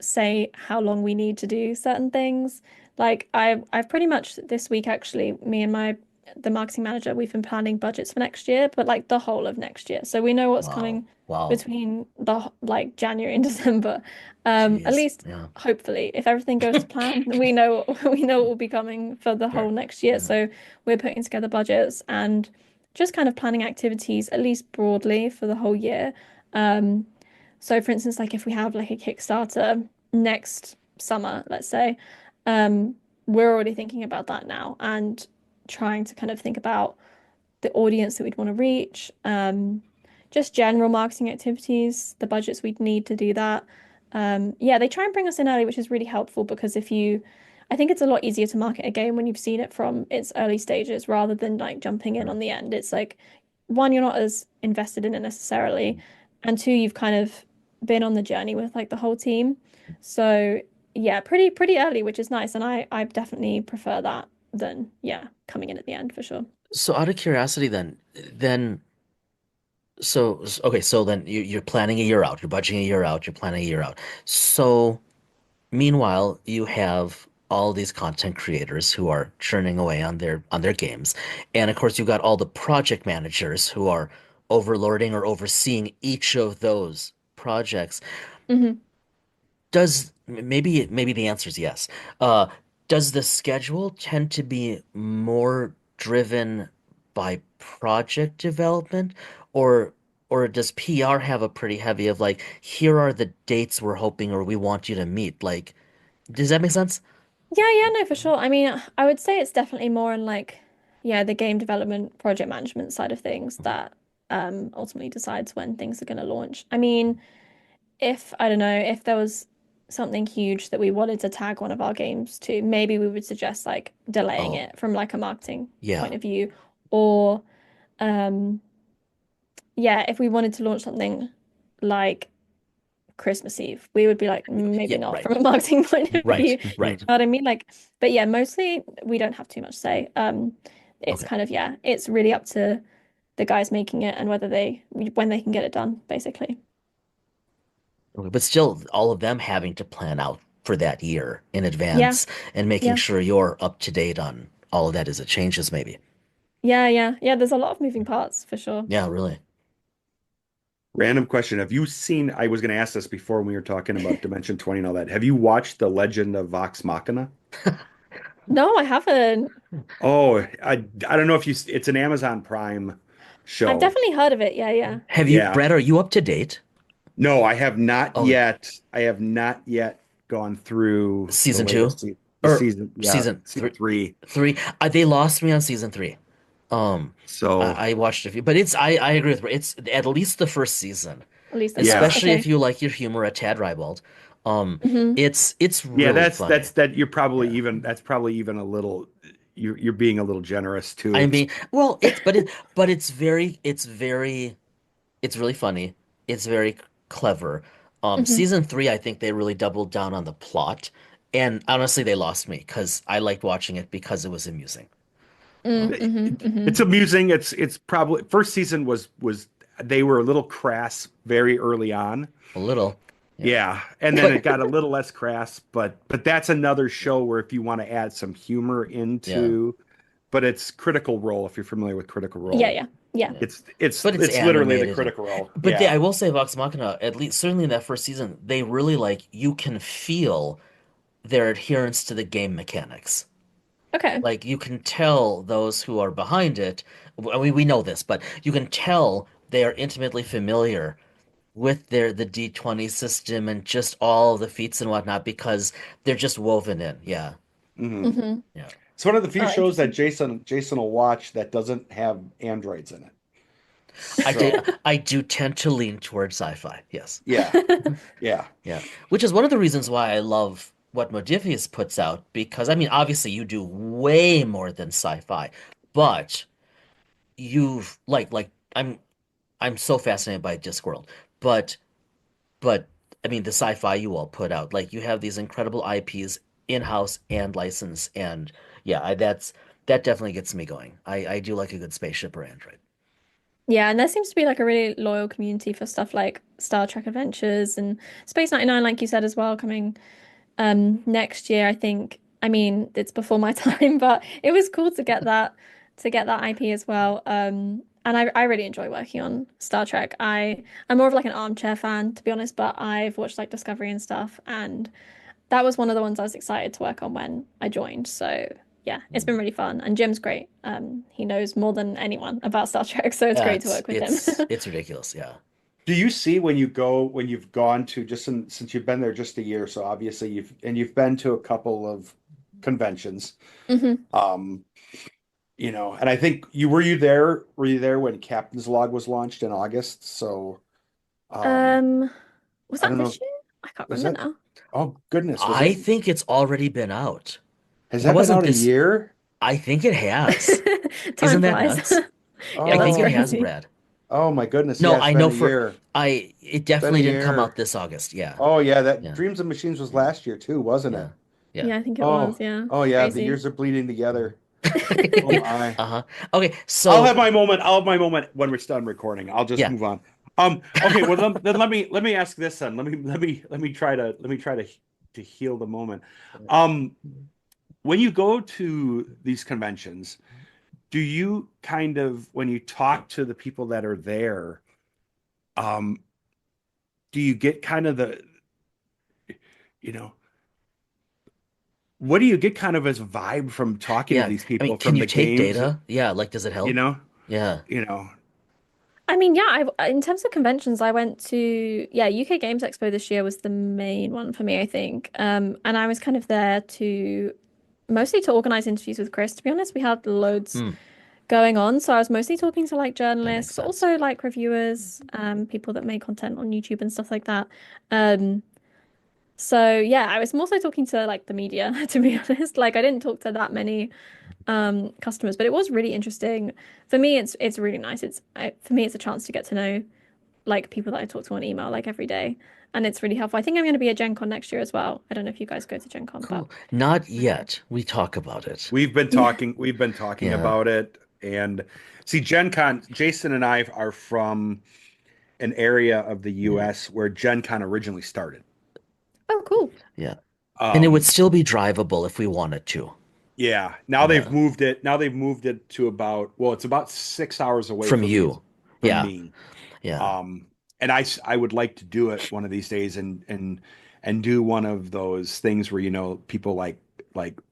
say how long we need to do certain things. Like I've pretty much this week actually, me and my the marketing manager, we've been planning budgets for next year, but like the whole of next year. So we know what's Wow. coming Wow. between the like January and December. At Jeez. least Yeah. hopefully, if everything goes to plan, we know we know what will be coming for the whole Sure. next year. Yeah. So we're putting together budgets and just kind of planning activities, at least broadly for the whole year. Um, so for instance, like if we have like a Kickstarter next summer, let's say, um, we're already thinking about that now and trying to kind of think about the audience that we'd want to reach, just general marketing activities, the budgets we'd need to do that. Yeah, they try and bring us in early, which is really helpful because I think it's a lot easier to market a game when you've seen it from its early stages rather than like jumping in Sure. on the end. It's like, one, you're not as invested in it necessarily, and two, you've kind of been on the journey with like the whole team. So yeah, pretty early, which is nice, and I definitely prefer that than yeah coming in at the end for sure. So out of curiosity then okay, so then you're planning a year out, you're budgeting a year out, you're planning a year out. So meanwhile, you have all these content creators who are churning away on their games. And of course, you've got all the project managers who are overlording or overseeing each of those projects. hmm Does maybe the answer is yes. does the schedule tend to be more driven by project development, or or does PR have a pretty heavy of like, here are the dates we're hoping or we want you to meet? Like, does that make sense? Yeah, yeah, no, for sure. I mean, I would say it's definitely more in like, yeah, the game development, project management side of things that ultimately decides when things are going to launch. I mean, if I don't know, if there was something huge that we wanted to tag one of our games to, maybe we would suggest like delaying Oh, it from like a marketing yeah. point of view, or um, yeah, if we wanted to launch something like Christmas Eve, we would be like, maybe Yeah, not right. from a marketing point of Right. view. You Right. know what I mean? Like, but yeah, mostly we don't have too much say. It's Okay. kind of, yeah, it's really up to the guys making it and whether when they can get it done, basically. Okay. But still, all of them having to plan out for that year in Yeah, advance and making yeah, sure you're up to date on all of that as it changes, maybe. yeah, yeah, yeah. There's a lot of moving parts for sure. Yeah, really. Random question. Have you seen, I was going to ask this before when we were talking about Dimension 20 and all that. Have you watched The Legend of Vox Machina? No, I haven't. Oh, I don't know if it's an Amazon Prime I've show. definitely heard of it. Yeah, yeah. Have you, Yeah. Brett, are you up to date? No, I have not Okay. yet. I have not yet gone through the Season two latest the or season. Yeah, season season three. three. They lost me on season three. Um, So, I watched a few, but I agree with it's at least the first season, At least the first. yeah. especially Okay. if you like your humor at Tad Ribald. Hmm. It's Yeah, really funny. that you're probably Yeah. even that's probably even a little you're being a little generous too. I It's mean, well, but it's really funny. It's very clever. Hmm. Season three, I think they really doubled down on the plot, and honestly, they lost me because I liked watching it because it was amusing. Um, Hmm. it's amusing. It's probably first season was they were a little crass very early on. a little, yeah, Yeah, and then but it got a little less crass, but that's another show where if you want to add some humor yeah, into, but it's Critical Role if you're familiar with Critical Yeah, Role. yeah, yeah. yeah. It's But it's it's literally the animated and Critical Role. but Yeah. I will say Vox Machina, at least certainly in that first season, they really like you can feel their adherence to the game mechanics. Okay. Like you can tell those who are behind it, I mean we know this, but you can tell they are intimately familiar with the D20 system and just all the feats and whatnot because they're just woven in. Yeah. Hmm. Hmm. Yeah. It's one of the few Oh, shows that interesting. Jason will watch that doesn't have androids in it. I do So I do tend to lean towards sci-fi. Yes. yeah, yeah. Yeah, which is one of the reasons why I love what Modiphius puts out because I mean obviously you do way more than sci-fi, but you've like I'm so fascinated by Discworld, but but I mean the sci-fi you all put out like you have these incredible IPs in-house and license and yeah, that definitely gets me going. I do like a good spaceship or android. Yeah, and there seems to be like a really loyal community for stuff like Star Trek Adventures and Space 99, like you said as well, coming next year. I think. I mean, it's before my time, but it was cool to get that IP as well. And I really enjoy working on Star Trek. I'm more of like an armchair fan, to be honest, but I've watched like Discovery and stuff, and that was one of the ones I was excited to work on when I joined. So yeah, it's been really fun. And Jim's great. He knows more than anyone about Star Trek, so it's Yeah, great to work with him. it's ridiculous. Yeah. Do you see when you've gone to since you've been there just a year, so obviously you've been to a couple of conventions. Hmm. Um, and I think were you there when Captain's Log was launched in August? So um Um, was I that don't know, this year? I can't was remember that now. oh goodness, I think it's already been out. has That that been wasn't out a this. year? I think it has. Time Isn't that flies. nuts? Yeah, I that's think it Oh, has, crazy. Brad. oh my goodness, No, yeah, it's I been know a for year. it It's been a definitely didn't come out year. this August. Yeah. Oh yeah, that Yeah. Dreams of Machines was Yeah. last year too, wasn't it? Yeah. Yeah. Yeah, I think it was. Oh, Yeah, oh yeah, the crazy. years are bleeding together. Oh my. Uh-huh. Okay, I'll so have my moment. I'll have my moment when we're done recording. I'll just yeah. move on. Okay. Well, then let me ask this then. Let me try to heal the moment. Um, when you go to these conventions, do you kind of when you talk to the people that are there, um, do you get kind of the, you know, what do you get kind of as a vibe from talking to Yeah. these I mean, people can from you the take games? data? Yeah, like does it You help? know, Yeah. you know, I mean, yeah, in terms of conventions, I went to, yeah, UK Games Expo this year was the main one for me, I think. And I was kind of there to mostly to organize interviews with Chris, to be honest. We had loads Hmm. going on. So I was mostly talking to like That journalists, makes but sense. also like reviewers, people that make content on YouTube and stuff like that. Um, so yeah, I was mostly talking to like the media, to be honest. Like I didn't talk to that many customers, but it was really interesting. For me, it's really nice. For me, it's a chance to get to know like people that I talk to on email like every day, and it's really helpful. I think I'm going to be at Gen Con next year as well. I don't know if you guys go to Gen Con, but Cool. Not yet. We talk about it. yeah. we've been talking Yeah. about it, and see, Gen Con. Jason and I are from an area of the Yeah. U.S. where Gen Con originally started. Oh, cool. Yeah. And it would Um, still be drivable if we wanted to. yeah. Now they've Yeah. moved it. Now they've moved it to about, well, it's about 6 hours away From from me, you. from Yeah. me. Yeah. Um, and I would like to do it one of these days and do one of those things where, people like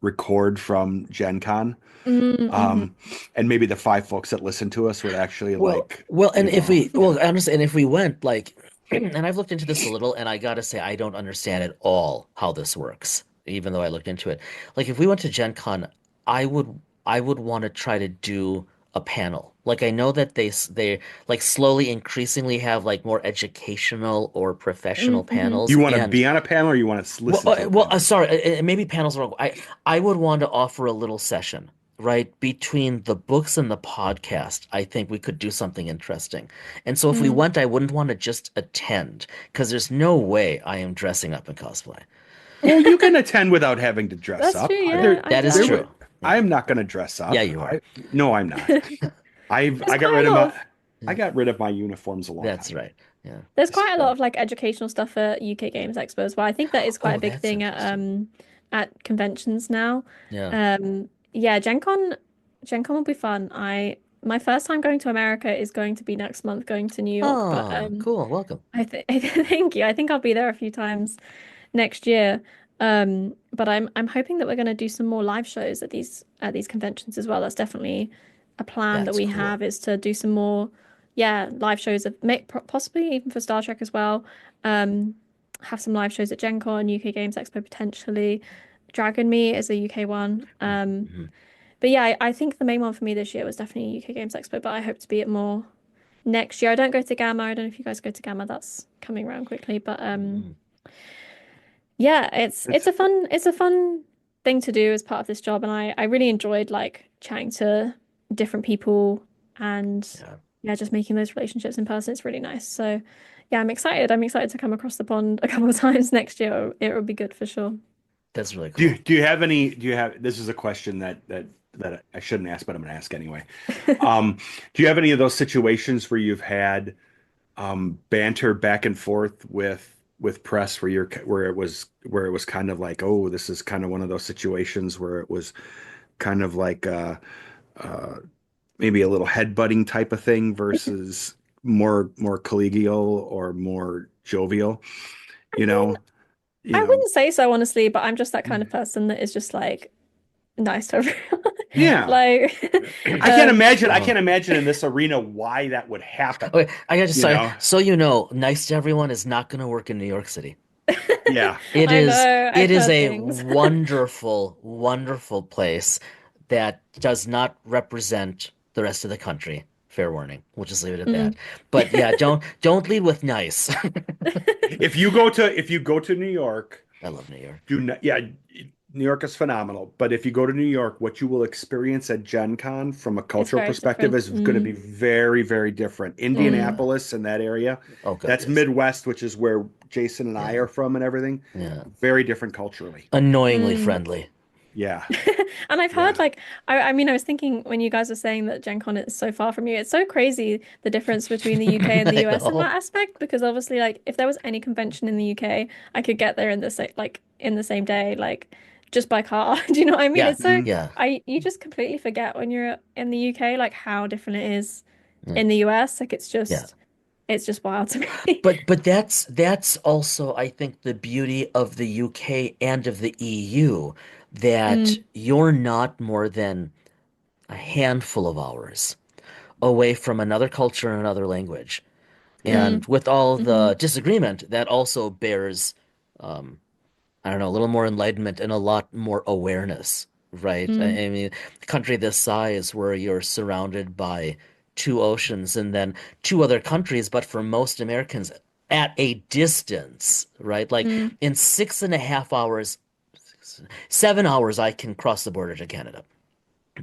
record from Gen Con. Mm-hmm. Um, and maybe the five folks that listen to us would actually And if we, Yeah. honestly, and if we went like, and I've looked into this a little, and I gotta say, I don't understand at all how this works, even though I looked into it. Like, if we went to Gen Con, I would want to try to do a panel. Like, I know that they like slowly, increasingly have like more educational or professional Mm-hmm. you panels, want to and be on a panel or you want to listen to a panel? sorry, maybe panels are. I would want to offer a little session, right, between the books and the podcast. I think we could do something interesting. And so if we Mm. went, I wouldn't want to just attend because there's no way I am dressing up in cosplay. Well, you can attend without having to dress That's true. up. Yeah, I That is There get. would, true. I Yeah, am not going to dress yeah, up. you are. No, I'm not. There's I got quite rid a of lot of I Yeah, got rid of my uniforms a long that's time ago. right. Yeah. there's quite a lot So, of like educational stuff at UK Games Expo as well. I think that is quite a Oh, big that's thing interesting. at conventions now. Yeah. Yeah, Gen Con will be fun. I My first time going to America is going to be next month, going to New York, but Oh, cool. Welcome. thank you. I think I'll be there a few times next year. But I'm hoping that we're going to do some more live shows at these conventions as well. That's definitely a plan that That's we cool. have is to do some more, yeah, live shows of possibly even for Star Trek as well. Um, have some live shows at Gen Con, UK Games Expo potentially. Dragon Me is a UK one. Mhm. But yeah, I think the main one for me this year was definitely UK Games Expo, but I hope to be at more next year. I don't go to Gamma. I don't know if you guys go to Gamma. That's coming around quickly, but Mhm. yeah, it's it's a fun thing to do as part of this job, and I really enjoyed like chatting to different people and Yeah, yeah, just making those relationships in person. It's really nice. So yeah, I'm excited. I'm excited to come across the pond a couple of times next year. It will be good for sure. that's really cool. do you have any do you have this is a question that I shouldn't ask, but I'm going to ask anyway. Do you have any of those situations where you've had banter back and forth with press where it was kind of like, oh, this is kind of one of those situations where it was kind of like uh, maybe a little headbutting type of thing versus more collegial or more jovial, I you mean, know, you I know. wouldn't say so, honestly, but I'm just that kind of person that is just like nice to everyone. Yeah. Like, I Oh, can't imagine in this arena why that would happen, okay. I got to you say, know. so you know, nice to everyone is not going to work in New York City. Yeah. I know, I've It is heard a things. wonderful, wonderful place that does not represent the rest of the country. Fair warning. We'll just leave it at that. Mm. But yeah, don't lead with nice. If you go to New York, I love New York. do not, yeah, New York is phenomenal. But if you go to New York, what you will experience at Gen Con from a It's cultural very perspective different. is going to be very, very different. Mm. Indianapolis and that area, Oh God, that's yes. Midwest, which is where Jason and I Yeah. are from and everything. Yeah. Very different culturally. Annoyingly Mm. friendly. Yeah. And I've heard Yeah. like I mean I was thinking when you guys were saying that Gen Con is so far from you, it's so crazy the difference between the UK and the I US in know. that aspect because obviously like if there was any convention in the UK, I could get there in the same like in the same day like just by car. Do you know what I mean? Yeah. It's so Mhm. Yeah. I you just completely forget when you're in the UK like how different it is Yeah. in the US. Like Yeah. it's just wild to me. But that's also I think the beauty of the UK and of the EU. that Mm, you're not more than a handful of hours away from another culture and another language. mm, And with all hmm the disagreement, that also bears, um, I don't know, a little more enlightenment and a lot more awareness, right? mm, I mean, a country this size where you're surrounded by two oceans and then two other countries, but for most Americans, at a distance, right? Like mm, in 6.5 hours, 7 hours, I can cross the border to Canada.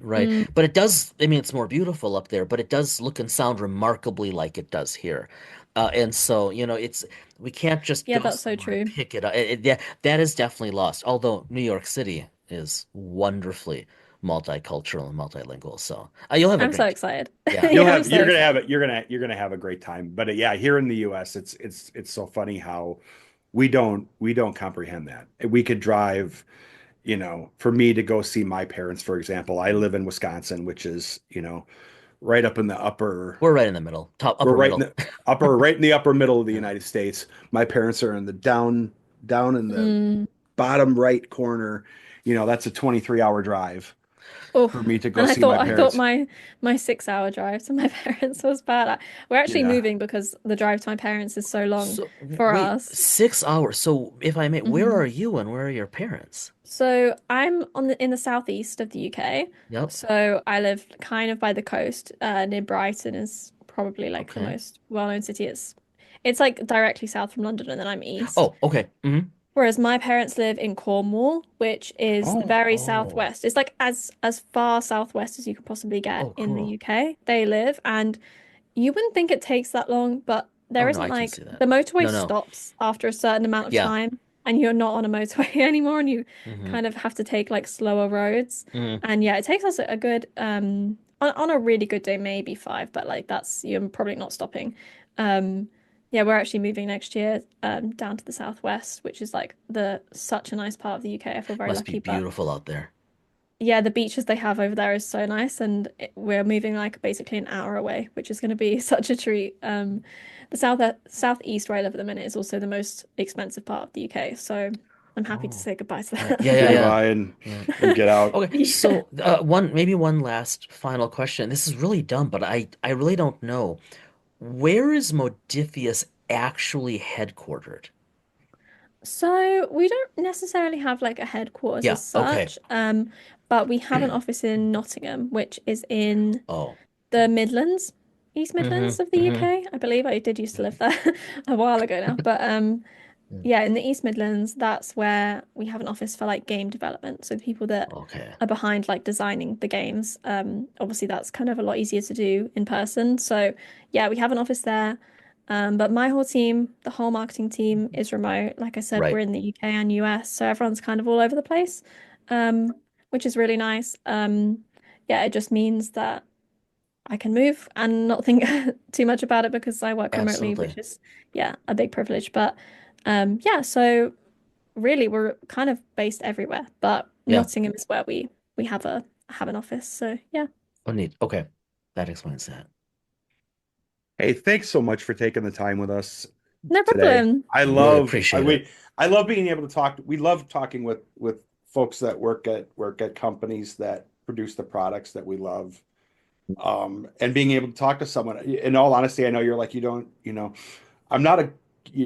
Right. mm. But it does, I mean, it's more beautiful up there, but it does look and sound remarkably like it does here. And so, we can't just Yeah, go that's so somewhere and true. pick it up. Yeah, that is definitely lost. Although New York City is wonderfully multicultural and multilingual. So you'll have a I'm so great, excited. yeah. You'll Yeah, I'm have so you're gonna have excited. it. You're gonna have a great time. But yeah, here in the U.S., it's so funny how we don't comprehend that. We could drive, for me to go see my parents, for example. I live in Wisconsin, which is, right up in the upper. We're right in the middle, top, We're upper middle. right in the upper middle of the Yeah. United States. My parents are in the down in the Mm. bottom right corner. That's a 23-hour drive Oh, for me to go and I see thought my I thought parents. my 6 hour drive to my parents was bad. We're actually Yeah. moving because the drive to my parents is so long So for wait, us. 6 hours. So if I may, where Hmm are you and where are your parents? So I'm in the southeast of the UK. Yep. So I live kind of by the coast, near Brighton is probably like the Okay. most well-known city. It's like directly south from London, and then I'm east. Oh, okay. Whereas my parents live in Cornwall, which is the Oh, very Oh, southwest. It's like as far southwest as you could possibly get oh, in the cool. UK. They live, and you wouldn't think it takes that long, but there Oh no, isn't I can like see that. the motorway No, no. stops after a certain amount of Yeah. time, and you're not on a motorway anymore, and you hmm kind of have to take like slower roads. hmm And yeah, it takes us a good on a really good day, maybe five, but like that's you're probably not stopping. Um yeah, we're actually moving next year down to the southwest, which is like the such a nice part of the UK. I feel very Must be lucky, but beautiful out there. yeah, the beaches they have over there is so nice, and we're moving like basically an hour away, which is going to be such a treat. The southeast where I live at the minute is also the most expensive part of the UK, so I'm happy to Oh, say goodbye to right. Yeah, yeah, say that. yeah. goodbye Yeah. and get out. Okay, Yeah. so one last final question. This is really dumb, but I really don't know. Where is Modiphius actually headquartered? So we don't necessarily have like a headquarters Yeah, as okay. such, but we have an office in Nottingham, which is in Oh. the Midlands, East hmm Midlands of the hmm UK. I believe I did used to live there a while ago now, but yeah, in the East Midlands, that's where we have an office for like game development. So the people that Okay. are behind like designing the games. Obviously that's kind of a lot easier to do in person. So yeah, we have an office there. But my whole team, the whole marketing team is remote. Like I said, we're Right. in the UK and US, so everyone's kind of all over the place, um, which is really nice. Yeah, it just means that I can move and not think too much about it because I work remotely, Absolutely. which is yeah, a big privilege. But yeah, so really we're kind of based everywhere, but Yeah. Nottingham is where we have an office. So yeah. Oh, neat. Okay. That explains that. Hey, thanks so much for taking the time with us No today. problem. I Really love appreciate it. I love being able to talk. We love talking with folks that work at companies that produce the products that we love. And being able to talk to someone. In all honesty, I know you're like you don't, I'm not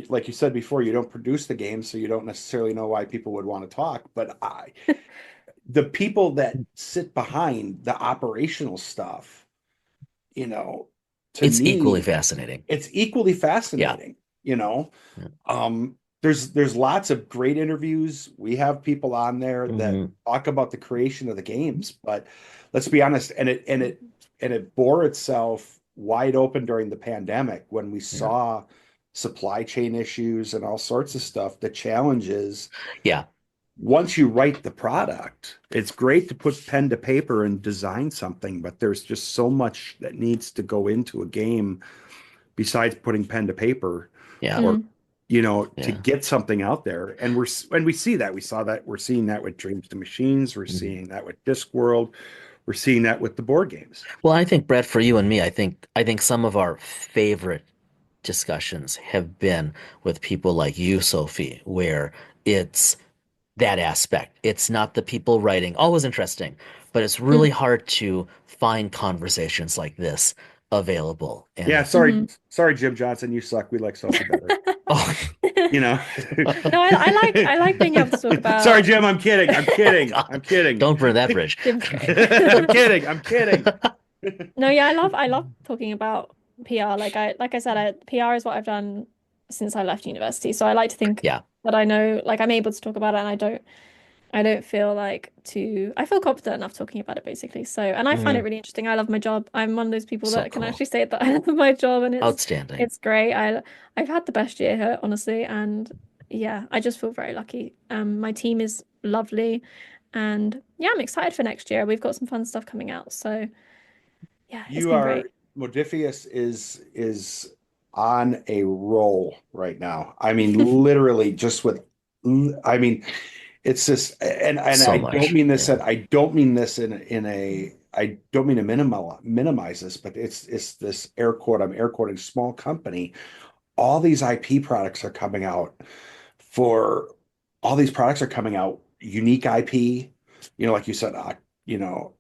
like you said before, you don't produce the game, so you don't necessarily know why people would want to talk. But the people that sit behind the operational stuff, you know, to It's equally me, fascinating. it's equally Yeah. fascinating, you know. Yeah. There's lots of great interviews. We have people on there that hmm talk about the creation of the games, but let's be honest, and it bore itself wide open during the pandemic when we Yeah. saw supply chain issues and all sorts of stuff. The challenge is Yeah. once you write the product, it's great to put pen to paper and design something, but there's just so much that needs to go into a game besides putting pen to paper Yeah. or Mm, to Yeah. get something out there. And we see that. We're seeing that with Dreams to Machines, we're Mhm. seeing that with Discworld, we're seeing that with the board games. Well, I think Brett, for you and me, I think some of our favorite discussions have been with people like you, Sophie, where it's that aspect. It's not the people writing, always interesting, but it's Mm. really hard to find conversations like this available. Yeah, And Mhm. sorry, Jim Johnson, you suck. We like Sophie better. oh, You know. No, I like being able to talk Sorry, about Jim. I'm kidding. I'm kidding. I'm God, kidding. don't burn that bridge. Jim's great. I'm kidding. I'm kidding. No, yeah, I love talking about PR. Like I said, PR is what I've done since I left university. So I like to think Yeah. that I know, like I'm able to talk about it, and I don't feel like too I feel confident enough talking about it basically. So and I find it Mhm. really interesting. I love my job. I'm one of those people So that can cool. actually say that I love my job, and Outstanding. it's great. I've had the best year here, honestly, and yeah, I just feel very lucky. My team is lovely, and yeah, I'm excited for next year. We've got some fun stuff coming out. So yeah, it's You been are great. Modiphius is on a roll right now. I mean, literally just with I mean, it's just and So I don't much. mean this Yeah. I don't mean this in a I don't mean to minimize this, but it's this air quote, I'm air quoting small company. All these IP products are coming out for all these products are coming out unique IP, like you said, you know,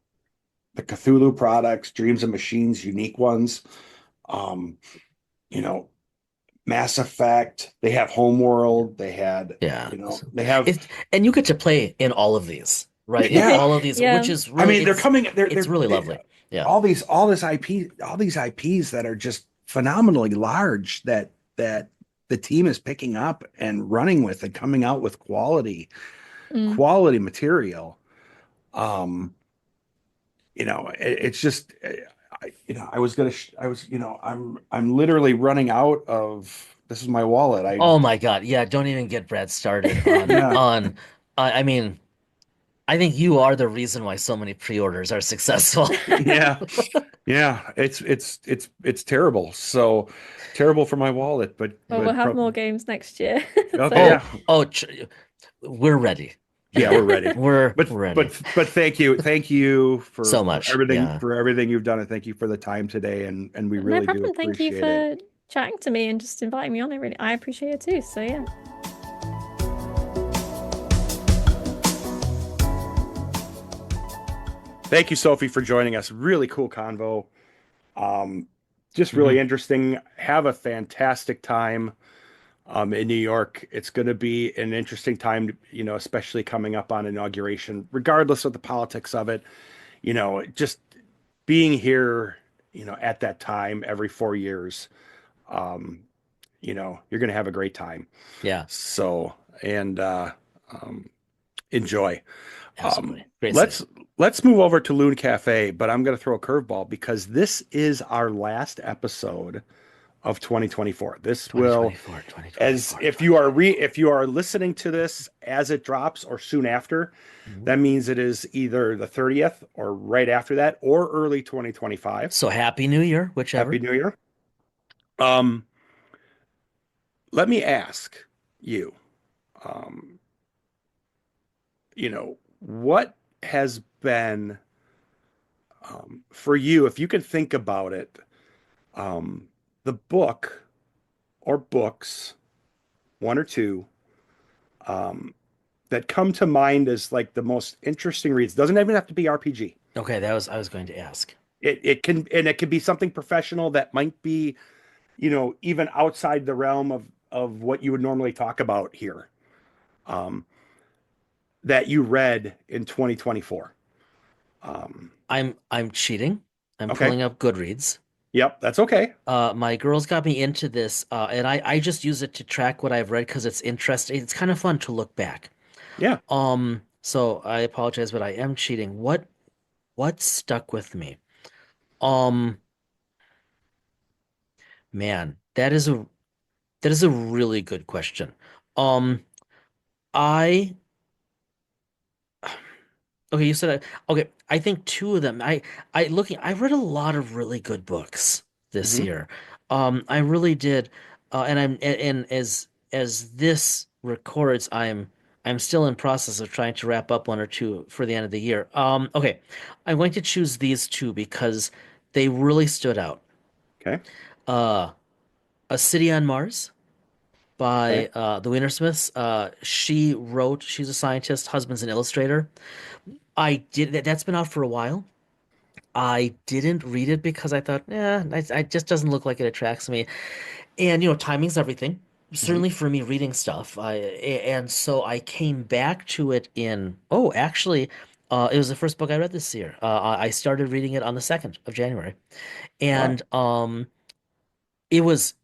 the Cthulhu products, Dreams and Machines, unique ones. Um, you know, Mass Effect, they have Homeworld, they had, Yeah. they have, It and you get to play in all of these, right? In yeah. all of these, which Yeah. is I really mean, they're coming, it's really lovely. Yeah. all this IP, all these IPs that are just phenomenally large that the team is picking up and running with and coming out with Mm. quality material. Um, it's just, I was gonna, I was, I'm literally running out of. This is my wallet. Oh my God. Yeah, don't even get Brad started on Yeah, I mean, I think you are the reason why so many pre-orders are successful. yeah, yeah. It's terrible. So terrible for my wallet, Well, we'll but have more games next year. okay, So yeah, Oh, oh, we're ready. yeah, Yeah. we're ready. We're ready. But thank you So much. Yeah. for everything you've done, and thank you for the time today, and we no really do problem. Thank you appreciate it. for chatting to me and just inviting me on. I appreciate it too. So yeah. Thank you, Sophie, for joining us. Really cool convo. Um, just really Mhm. interesting. Have a fantastic time in New York. It's going to be an interesting time, especially coming up on inauguration, regardless of the politics of it. Just being here, at that time every 4 years, um, you're going to have a great time. Yeah, So, and um, enjoy. Um, absolutely. Great city. let's let's move over to Loon Cafe, but I'm going to throw a curveball because this is our last episode of 2024. This will, 2024, as 2024, if you are listening to this as it drops or soon after, 2024. that means it is either the 30th or right after that or early 2025. So Happy New Year, Happy whichever. New Year. Um, let me ask you, um, what has been for you, if you can think about it, um, the book or books, one or two, um, that come to mind as like the most interesting reads. Doesn't even have to be RPG. Okay, that was I was going to ask. It can be something professional that might be, even outside the realm of what you would normally talk about here. Um, that you read in 2024. Um, I'm cheating. I'm okay. pulling up Goodreads. Yep, that's okay. My girls got me into this, and I just use it to track what I've read because it's interesting. It's kind of fun to look back. Yeah. So I apologize, but I am cheating. What stuck with me? Um, Man, that is a really good question. Um, I Okay, you said okay. I think two of them. I read a lot of really good books this Hmm. year. I really did. And as this records, I'm still in process of trying to wrap up one or two for the end of the year. Okay, I'm going to choose these two because they really stood out. Okay. Uh, A City on Mars Okay. by the Wienersmiths. She wrote, she's a scientist, husband's an illustrator. I did that, that's been out for a while. I didn't read it because I thought, yeah, it just doesn't look like it attracts me. And timing's everything. Hmm. Certainly for me reading stuff. And so I came back to it in, oh, actually, it was the first book I read this year. I started reading it on the 2nd of January. Wow. And it was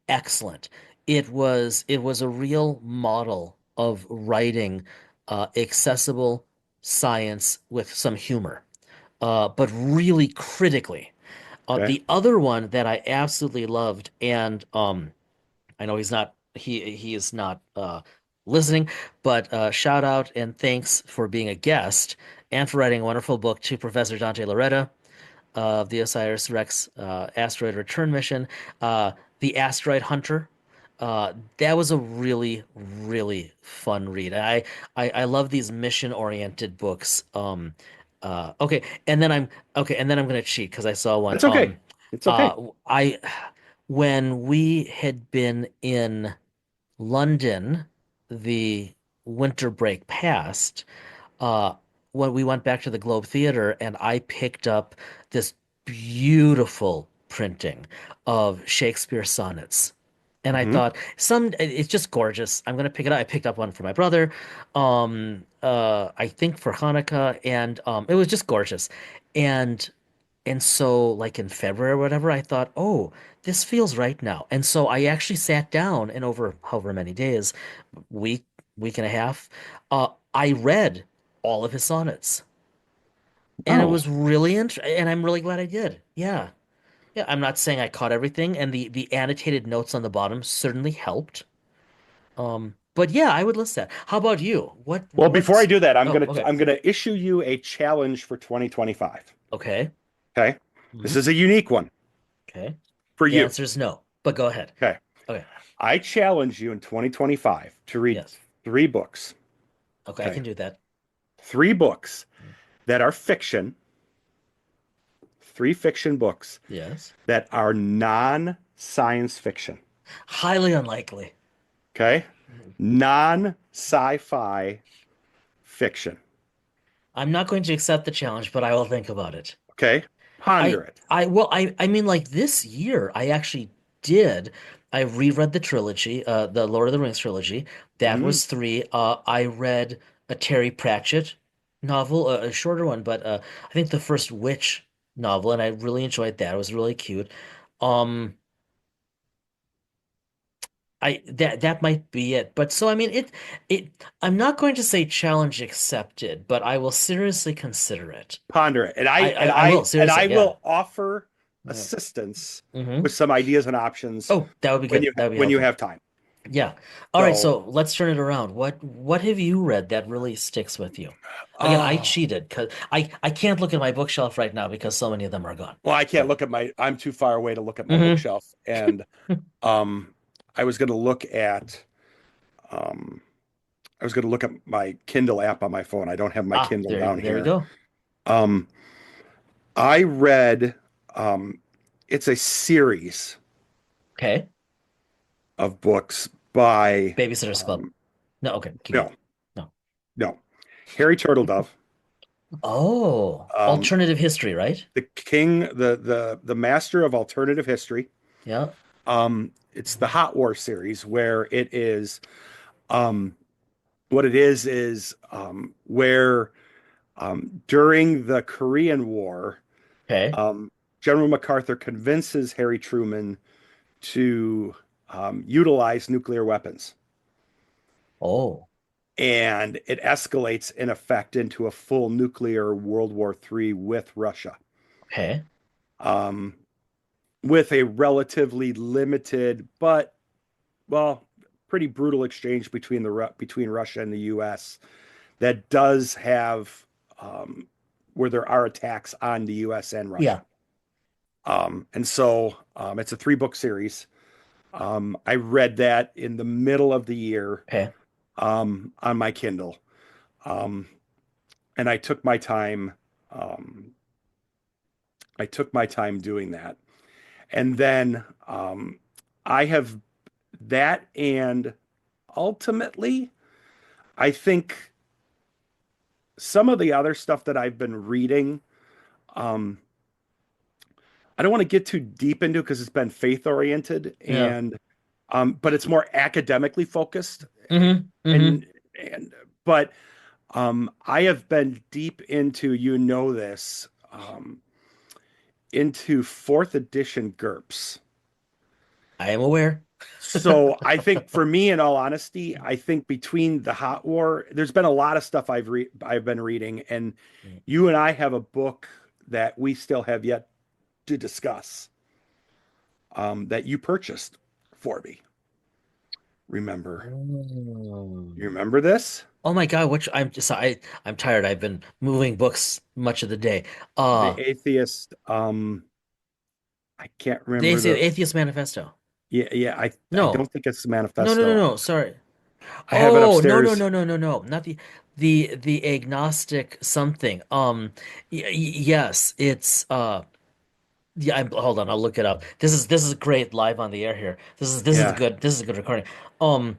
excellent. It was a real model of writing accessible science with some humor, but really critically. Okay. The other one that I absolutely loved, and I know he is not listening, but shout out and thanks for being a guest and for writing a wonderful book to Professor Dante Loretta of the OSIRIS-REx asteroid return mission, The Asteroid Hunter. That was a really, really fun read. I love these mission-oriented books. Okay, and then I'm gonna cheat because I saw one. That's okay. It's okay. I when we had been in London, the winter break passed uh when we went back to the Globe Theater and I picked up this beautiful printing of Shakespeare sonnets. And I Hmm. thought it's just gorgeous. I'm gonna pick it up. I picked up one for my brother, I think for Hanukkah, and it was just gorgeous. And so like in February or whatever, I thought, oh, this feels right now. And so I actually sat down and over however many days, week, week and a half, I read all of his sonnets. And it Oh, was really and I'm really glad I did. Yeah. Yeah, I'm not saying I caught everything, and the annotated notes on the bottom certainly helped. But yeah, I would list that. How about you? well, before I What's do that, Oh, okay. I'm gonna issue you a challenge for 2025. Okay. Okay. This Hmm. is a unique one Okay. for The you. answer is no, but go ahead. Okay. Okay. I challenge you in 2025 to read Yes. 3 books. Okay, I Okay. can do that. 3 books that are fiction, 3 fiction books Yes. that are non-science fiction. Highly unlikely. Okay. Non-sci-fi fiction. I'm not going to accept the challenge, but I will think about it. Okay. I Ponder it. I mean like this year I actually did. I reread the trilogy, the Lord of the Rings trilogy. That Hmm. was three. I read a Terry Pratchett novel, a shorter one, but I think the first Witch novel, and I really enjoyed that. It was really cute. Um, that might be it. But so I mean it. I'm not going to say challenge accepted, but I will seriously consider it. Ponder it. I will And seriously. I Yeah. will offer Yeah. assistance Hmm. with some ideas and options Oh, that would be good. That would be when you helpful. have time. Yeah. All right, So, so let's turn it around. What have you read that really sticks with you? Again, I oh, cheated because I can't look at my bookshelf right now because so many of them are gone. well, I can't So, look at my, I'm too far away to look at my hmm bookshelf. And um, I was going to look at, um, I was going to look at my Kindle app on my phone. I don't have my Ah, Kindle down there you here. go. Um, I read, um, it's a series Okay. of books by, Babysitter's Club. um, No, okay, keep going. no, No. no, Harry Turtledove, Oh, um, alternative history, right? the king, the master of alternative history. Yeah. It's the Hot War series where it is, um, what it is where during the Korean War, Okay. um, General MacArthur convinces Harry Truman to utilize nuclear weapons. Oh, And it escalates in effect into a full nuclear World War III with Russia, okay. um, with a relatively limited but well, pretty brutal exchange between between Russia and the U.S. that does have where there are attacks on the U.S. and Yeah. Russia. And so it's a 3 book series. I read that in the middle of the year Okay. on my Kindle. Um, and I took my time. Um, I took my time doing that. And then I have that and ultimately, I think some of the other stuff that I've been reading, um, I don't want to get too deep into because it's been faith oriented Yeah. and but it's more academically focused Mm-hmm. and and but I have been deep into this into fourth edition GURPS. I am aware. So I think for me, in all honesty, I think between the Hot War, there's been a lot of stuff I've been reading, and you and I have a book that we still have yet to discuss that you purchased for me. Remember? Oh. You remember this? Oh my God, which I'm just I'm tired. I've been moving books much of the day. The Uh Atheist. I can't the remember the. Atheist Manifesto. Yeah, yeah. I don't No. think it's the No, manifesto. no. Sorry. I have it Oh, no, no, upstairs. no, no, no, no. Not the agnostic something. Yes, it's yeah, hold on, I'll look it up. This is great live on the air here. Yeah. This is a good recording. Um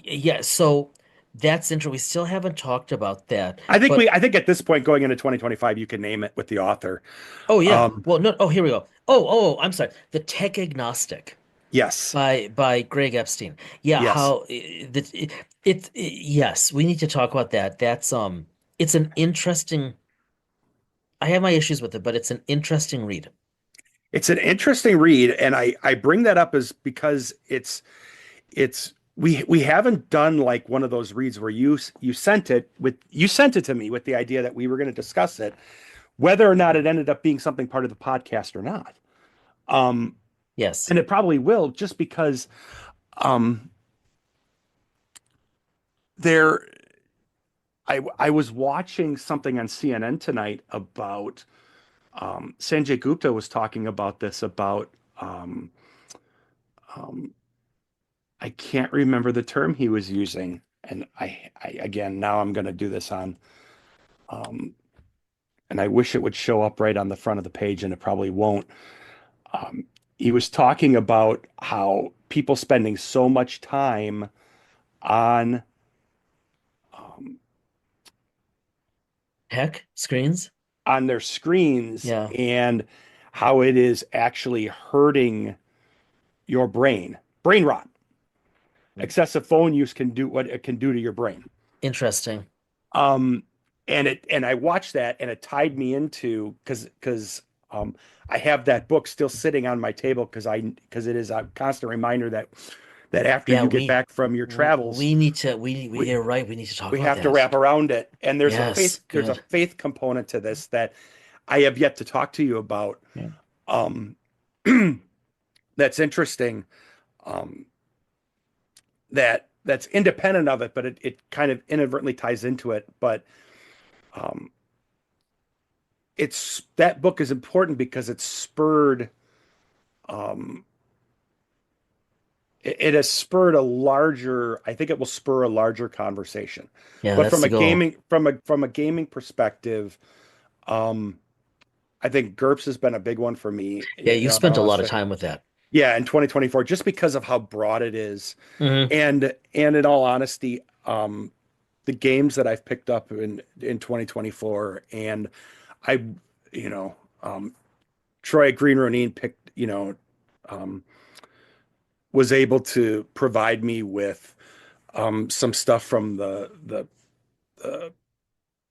yeah, so that's interesting. We still haven't talked about that. But I think at this point going into 2025, you can name it with the author. oh yeah. Um, Well, no, here we go. I'm sorry. The Tech Agnostic yes. by Greg Epstein. Yeah, Yes. how yes, we need to talk about that. That's it's an interesting I have my issues with it, but it's an interesting read. It's an interesting read, and I bring that up as because it's we haven't done like one of those reads where you sent it to me with the idea that we were going to discuss it, whether or not it ended up being something part of the podcast or not. Um, Yes. and it probably will, just because um, there. I was watching something on CNN tonight about Sanjay Gupta was talking about this about um, I can't remember the term he was using, and I again now I'm going to do this on um, and I wish it would show up right on the front of the page, and it probably won't. Um, he was talking about how people spending so much time on um, Heck, screens? on their screens Yeah. and how it is actually hurting your brain rot. Excessive phone use can do what it can do to your brain. Interesting. Um, and I watched that and it tied me into because I have that book still sitting on my table because it is a constant reminder that after Yeah, you get back from your travels, we need to we you're right, we need to talk we about have to that. wrap around it. And Yes, there's a good. faith component to this that I have yet to talk to you about. Yeah. Um, that's interesting. Um, that's independent of it, but it kind of inadvertently ties into it. But um, it's that book is important because it spurred um, it has spurred a larger, I think it will spur a larger conversation. Yeah, But that's the goal. from a gaming perspective, um, I think GURPS has been a big one for me. Yeah, you spent a I'll lot of say, time with that. yeah, in 2024, just because of how broad it is, Hmm. and in all honesty, the games that I've picked up in 2024, and I, you know, Troy Green Ronin picked, um, was able to provide me with some stuff from the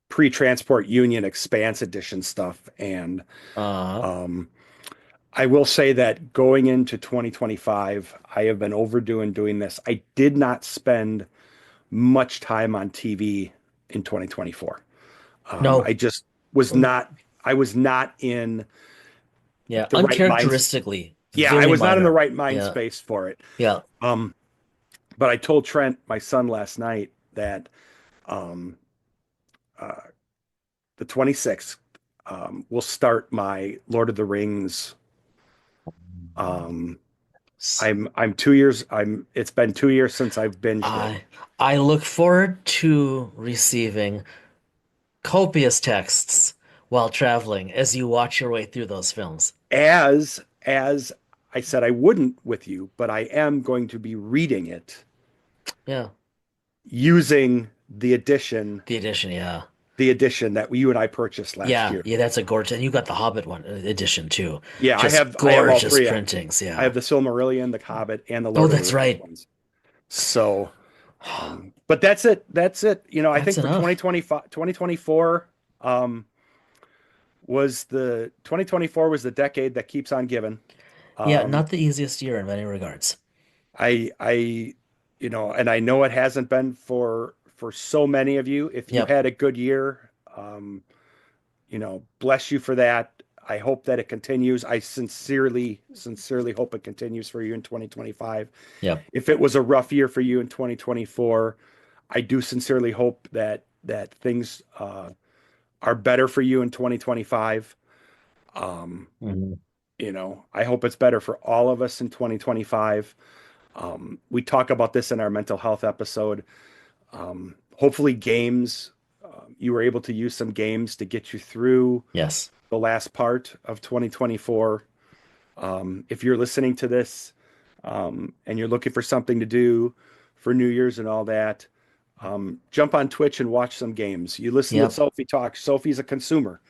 pre-transport Union Expanse Edition stuff, and Uh, um, I will say that going into 2025, I have been overdoing doing this. I did not spend much time on TV in 2024. no. I just was Mm, not. I was not in yeah, the right mind. uncharacteristically, Yeah, I very was not in the minor. right mind Yeah. space for it. Yeah. Um, but I told Trent, my son, last night that um, uh, the 26th will start my Lord of the Rings. Um, S- I'm 2 years. It's been 2 years since I've binged it. I look forward to receiving copious texts while traveling as you watch your way through those films. As I said I wouldn't with you, but I am going to be reading it Yeah. using The edition, yeah. the edition that you and I purchased last Yeah, year. yeah, that's a gorgeous. And you got the Hobbit one edition too. Yeah, Just I have all gorgeous three. printings, I have yeah. the Silmarillion, the Hobbit, and the Oh, Lord of the that's Rings right. ones. So, but that's it. That's it. You know, I That's think for enough. 2025, 2024 was the 2024 was the decade that keeps on giving. Yeah, Um, not the easiest year in many regards. I, you know, and I know it hasn't been for so many of you. If you Yep. had a good year, um, you know, bless you for that. I hope that it continues. I sincerely hope it continues for you in 2025. Yep. If it was a rough year for you in 2024, I do sincerely hope that things are better for you in 2025. Um, Mhm. you know, I hope it's better for all of us in 2025. We talk about this in our mental health episode. Hopefully, games, you were able to use some games to get you through Yes. the last part of 2024. If you're listening to this and you're looking for something to do for New Year's and all that, jump on Twitch and watch some games. You listen to Yep. Sophie talk. Sophie's a consumer.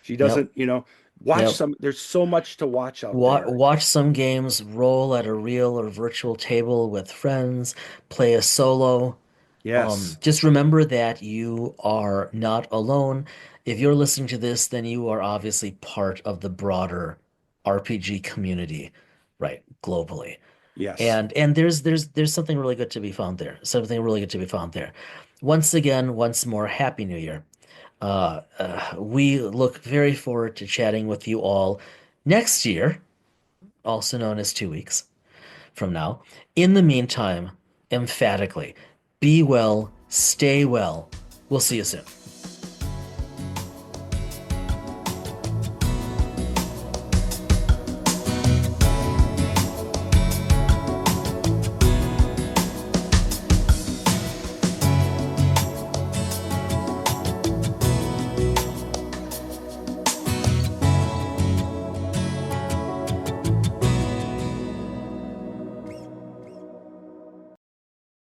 She Yep. doesn't, you know, watch Yep. some. There's so much to watch out there. Watch some games, roll at a real or virtual table with friends, play a solo. Yes. Just remember that you are not alone. If you're listening to this, then you are obviously part of the broader RPG community, right, globally. Yes. And there's something really good to be found there. Something really good to be found there. Once again, once more, Happy New Year. We look very forward to chatting with you all next year, also known as 2 weeks from now. In the meantime, emphatically, be well, stay well. We'll see you soon.